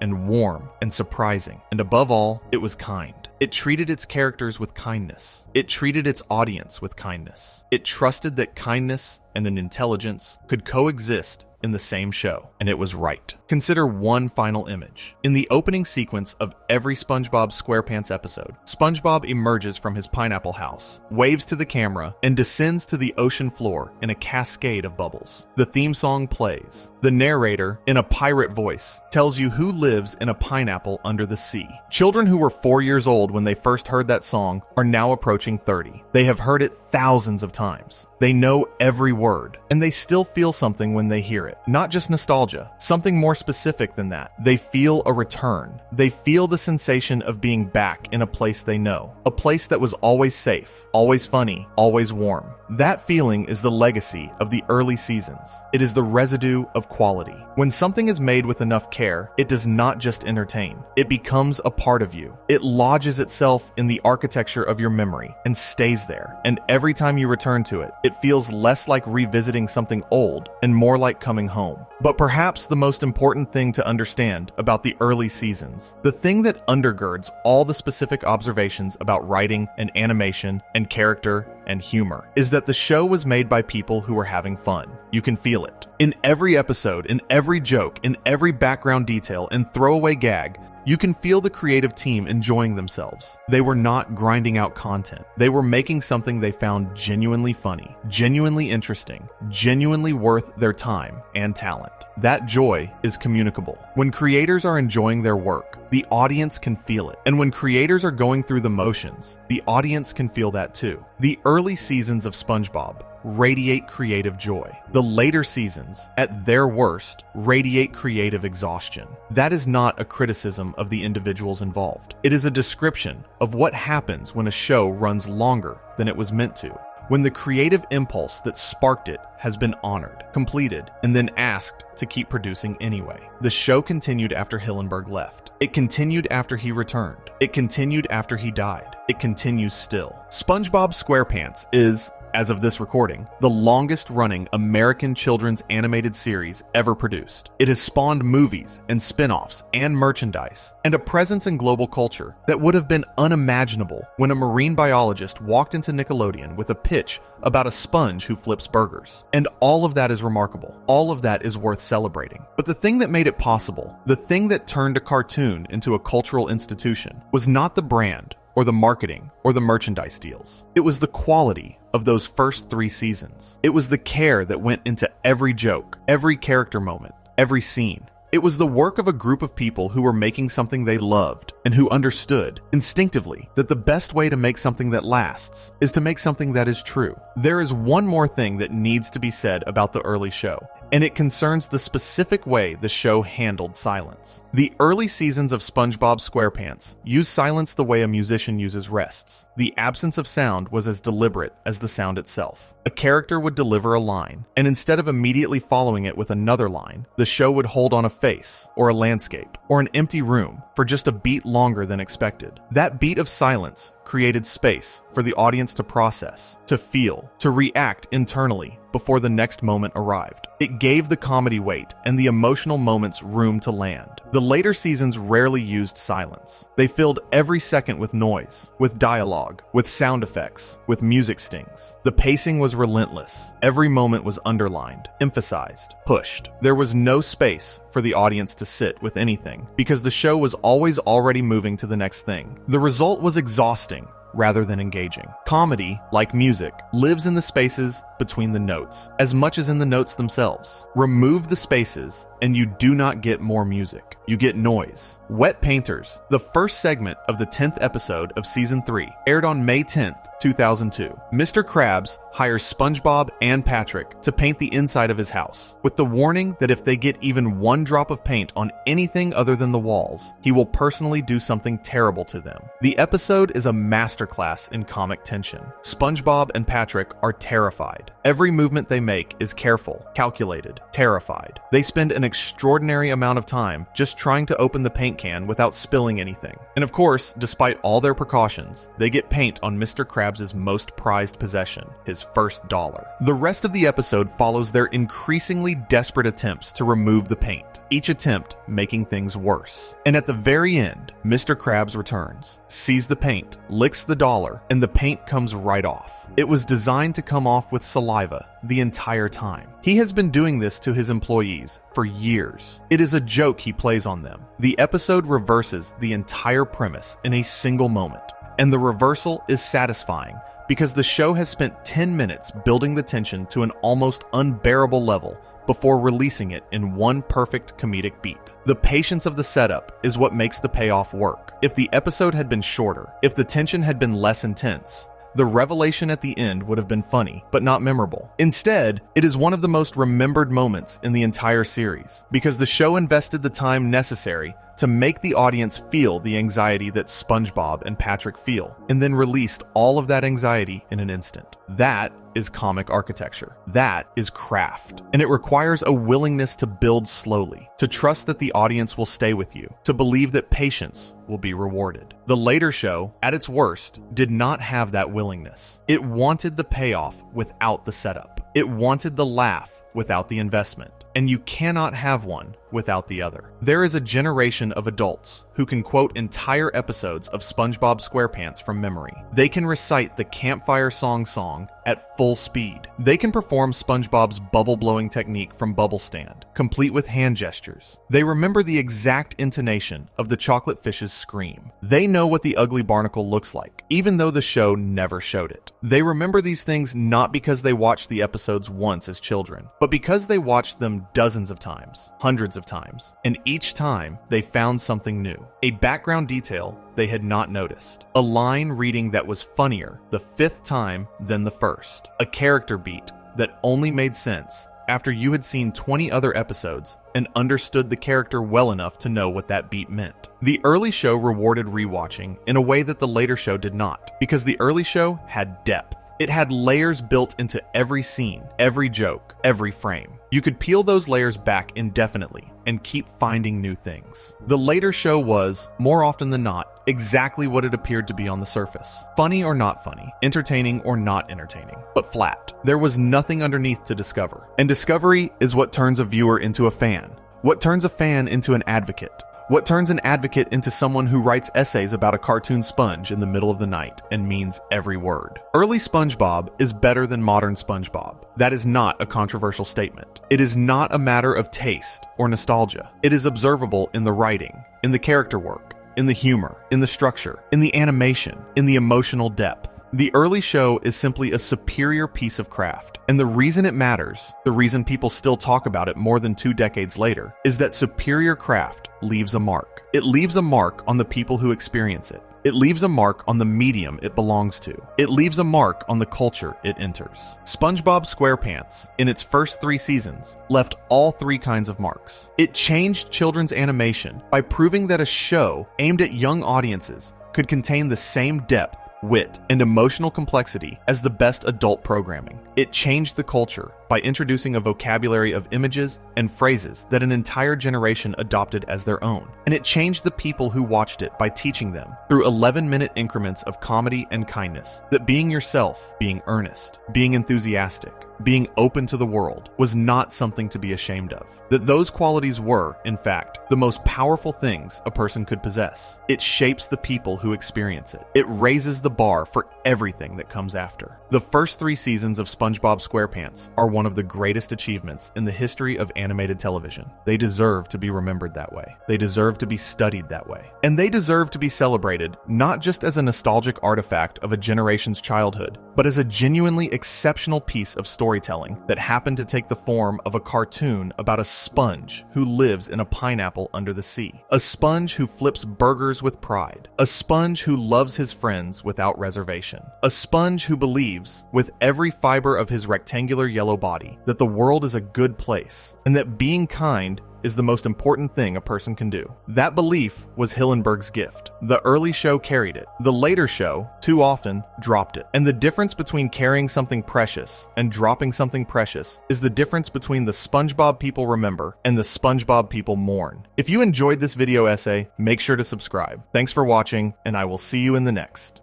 and warm and surprising. And above all, it was kind. It treated its characters with kindness. It treated its audience with kindness. It trusted that kindness and an intelligence could coexist in the same show, and it was right. Consider one final image. In the opening sequence of every SpongeBob SquarePants episode, SpongeBob emerges from his pineapple house, waves to the camera, and descends to the ocean floor in a cascade of bubbles. The theme song plays. The narrator, in a pirate voice, tells you who lives in a pineapple under the sea. Children who were 4 years old when they first heard that song are now approaching 30. They have heard it thousands of times. They know every word, and they still feel something when they hear it. Not just nostalgia, something more specific than that. They feel a return. They feel the sensation of being back in a place they know. A place that was always safe, always funny, always warm. That feeling is the legacy of the early seasons. It is the residue of quality. When something is made with enough care, it does not just entertain. It becomes a part of you. It lodges itself in the architecture of your memory and stays there. And every time you return to it, it feels less like revisiting something old and more like coming home. But perhaps the most important thing to understand about the early seasons, the thing that undergirds all the specific observations about writing and animation and character and humor, is that the show was made by people who were having fun. You can feel it. In every episode, in every joke, in every background detail and throwaway gag, you can feel the creative team enjoying themselves. They were not grinding out content. They were making something they found genuinely funny, genuinely interesting, genuinely worth their time and talent. That joy is communicable. When creators are enjoying their work, the audience can feel it. And when creators are going through the motions, the audience can feel that too. The early seasons of SpongeBob radiate creative joy. The later seasons, at their worst, radiate creative exhaustion. That is not a criticism of the individuals involved. It is a description of what happens when a show runs longer than it was meant to. When the creative impulse that sparked it has been honored, completed, and then asked to keep producing anyway. The show continued after Hillenberg left. It continued after he returned. It continued after he died. It continues still. SpongeBob SquarePants is, as of this recording, the longest-running American children's animated series ever produced. It has spawned movies and spin-offs and merchandise, and a presence in global culture that would have been unimaginable when a marine biologist walked into Nickelodeon with a pitch about a sponge who flips burgers. And all of that is remarkable. All of that is worth celebrating. But the thing that made it possible, the thing that turned a cartoon into a cultural institution, was not the brand, or the marketing, or the merchandise deals. It was the quality of those first 3 seasons. It was the care that went into every joke, every character moment, every scene. It was the work of a group of people who were making something they loved and who understood instinctively that the best way to make something that lasts is to make something that is true. There is one more thing that needs to be said about the early show, and it concerns the specific way the show handled silence. The early seasons of SpongeBob SquarePants used silence the way a musician uses rests. The absence of sound was as deliberate as the sound itself. A character would deliver a line, and instead of immediately following it with another line, the show would hold on a face, or a landscape, or an empty room for just a beat longer than expected. That beat of silence created space for the audience to process, to feel, to react internally before the next moment arrived. It gave the comedy weight and the emotional moments room to land. The later seasons rarely used silence. They filled every second with noise, with dialogue, with sound effects, with music stings. The pacing was relentless. Every moment was underlined, emphasized, pushed. There was no space for the audience to sit with anything because the show was always already moving to the next thing. The result was exhausting rather than engaging. Comedy, like music, lives in the spaces between the notes, as much as in the notes themselves. Remove the spaces, and you do not get more music. You get noise. Wet Painters, the first segment of the 10th episode of Season 3, aired on May 10th, 2002. Mr. Krabs hires SpongeBob and Patrick to paint the inside of his house, with the warning that if they get even one drop of paint on anything other than the walls, he will personally do something terrible to them. The episode is a masterclass masterclass in comic tension. SpongeBob and Patrick are terrified. Every movement they make is careful, calculated, terrified. They spend an extraordinary amount of time just trying to open the paint can without spilling anything. And of course, despite all their precautions, they get paint on Mr. Krabs' most prized possession, his first dollar. The rest of the episode follows their increasingly desperate attempts to remove the paint, each attempt making things worse. And at the very end, Mr. Krabs returns, sees the paint, licks the dollar, and the paint comes right off. It was designed to come off with saliva the entire time. He has been doing this to his employees for years. It is a joke he plays on them. The episode reverses the entire premise in a single moment, and the reversal is satisfying because the show has spent 10 minutes building the tension to an almost unbearable level before releasing it in one perfect comedic beat. The patience of the setup is what makes the payoff work. If the episode had been shorter, if the tension had been less intense, the revelation at the end would have been funny, but not memorable. Instead, it is one of the most remembered moments in the entire series, because the show invested the time necessary to make the audience feel the anxiety that SpongeBob and Patrick feel, and then released all of that anxiety in an instant. That is comic architecture. That is craft. And it requires a willingness to build slowly, to trust that the audience will stay with you, to believe that patience will be rewarded. The later show, at its worst, did not have that willingness. It wanted the payoff without the setup. It wanted the laugh without the investment. And you cannot have one without the other. There is a generation of adults who can quote entire episodes of SpongeBob SquarePants from memory. They can recite the campfire song at full speed. They can perform SpongeBob's bubble-blowing technique from Bubble Stand, complete with hand gestures. They remember the exact intonation of the chocolate fish's scream. They know what the ugly barnacle looks like, even though the show never showed it. They remember these things not because they watched the episodes once as children, but because they watched them dozens of times, hundreds of times, and each time they found something new. A background detail they had not noticed. A line reading that was funnier the fifth time than the first. A character beat that only made sense after you had seen 20 other episodes and understood the character well enough to know what that beat meant. The early show rewarded rewatching in a way that the later show did not, because the early show had depth. It had layers built into every scene, every joke, every frame. You could peel those layers back indefinitely and keep finding new things. The later show was, more often than not, exactly what it appeared to be on the surface. Funny or not funny, entertaining or not entertaining, but flat. There was nothing underneath to discover. And discovery is what turns a viewer into a fan. What turns a fan into an advocate. What turns an advocate into someone who writes essays about a cartoon sponge in the middle of the night and means every word. Early SpongeBob is better than modern SpongeBob. That is not a controversial statement. It is not a matter of taste or nostalgia. It is observable in the writing, in the character work, in the humor, in the structure, in the animation, in the emotional depth. The early show is simply a superior piece of craft. And the reason it matters, the reason people still talk about it more than 2 decades later, is that superior craft leaves a mark. It leaves a mark on the people who experience it. It leaves a mark on the medium it belongs to. It leaves a mark on the culture it enters. SpongeBob SquarePants, in its first 3 seasons, left all 3 kinds of marks. It changed children's animation by proving that a show aimed at young audiences could contain the same depth, wit, and emotional complexity as the best adult programming. It changed the culture by introducing a vocabulary of images and phrases that an entire generation adopted as their own. And it changed the people who watched it by teaching them, through 11-minute increments of comedy and kindness, that being yourself, being earnest, being enthusiastic, being open to the world was not something to be ashamed of. That those qualities were, in fact, the most powerful things a person could possess. It shapes the people who experience it. It raises the bar for everything that comes after. The first 3 seasons of SpongeBob SquarePants are one of the greatest achievements in the history of animated television. They deserve to be remembered that way. They deserve to be studied that way. And they deserve to be celebrated not just as a nostalgic artifact of a generation's childhood, but as a genuinely exceptional piece of storytelling that happened to take the form of a cartoon about a sponge who lives in a pineapple under the sea. A sponge who flips burgers with pride. A sponge who loves his friends without reservation. A sponge who believes, with every fiber of his rectangular yellow body, that the world is a good place, and that being kind is the most important thing a person can do. That belief was Hillenberg's gift. The early show carried it. The later show, too often, dropped it. And the difference between carrying something precious and dropping something precious is the difference between the SpongeBob people remember and the SpongeBob people mourn. If you enjoyed this video essay, make sure to subscribe. Thanks for watching, and I will see you in the next.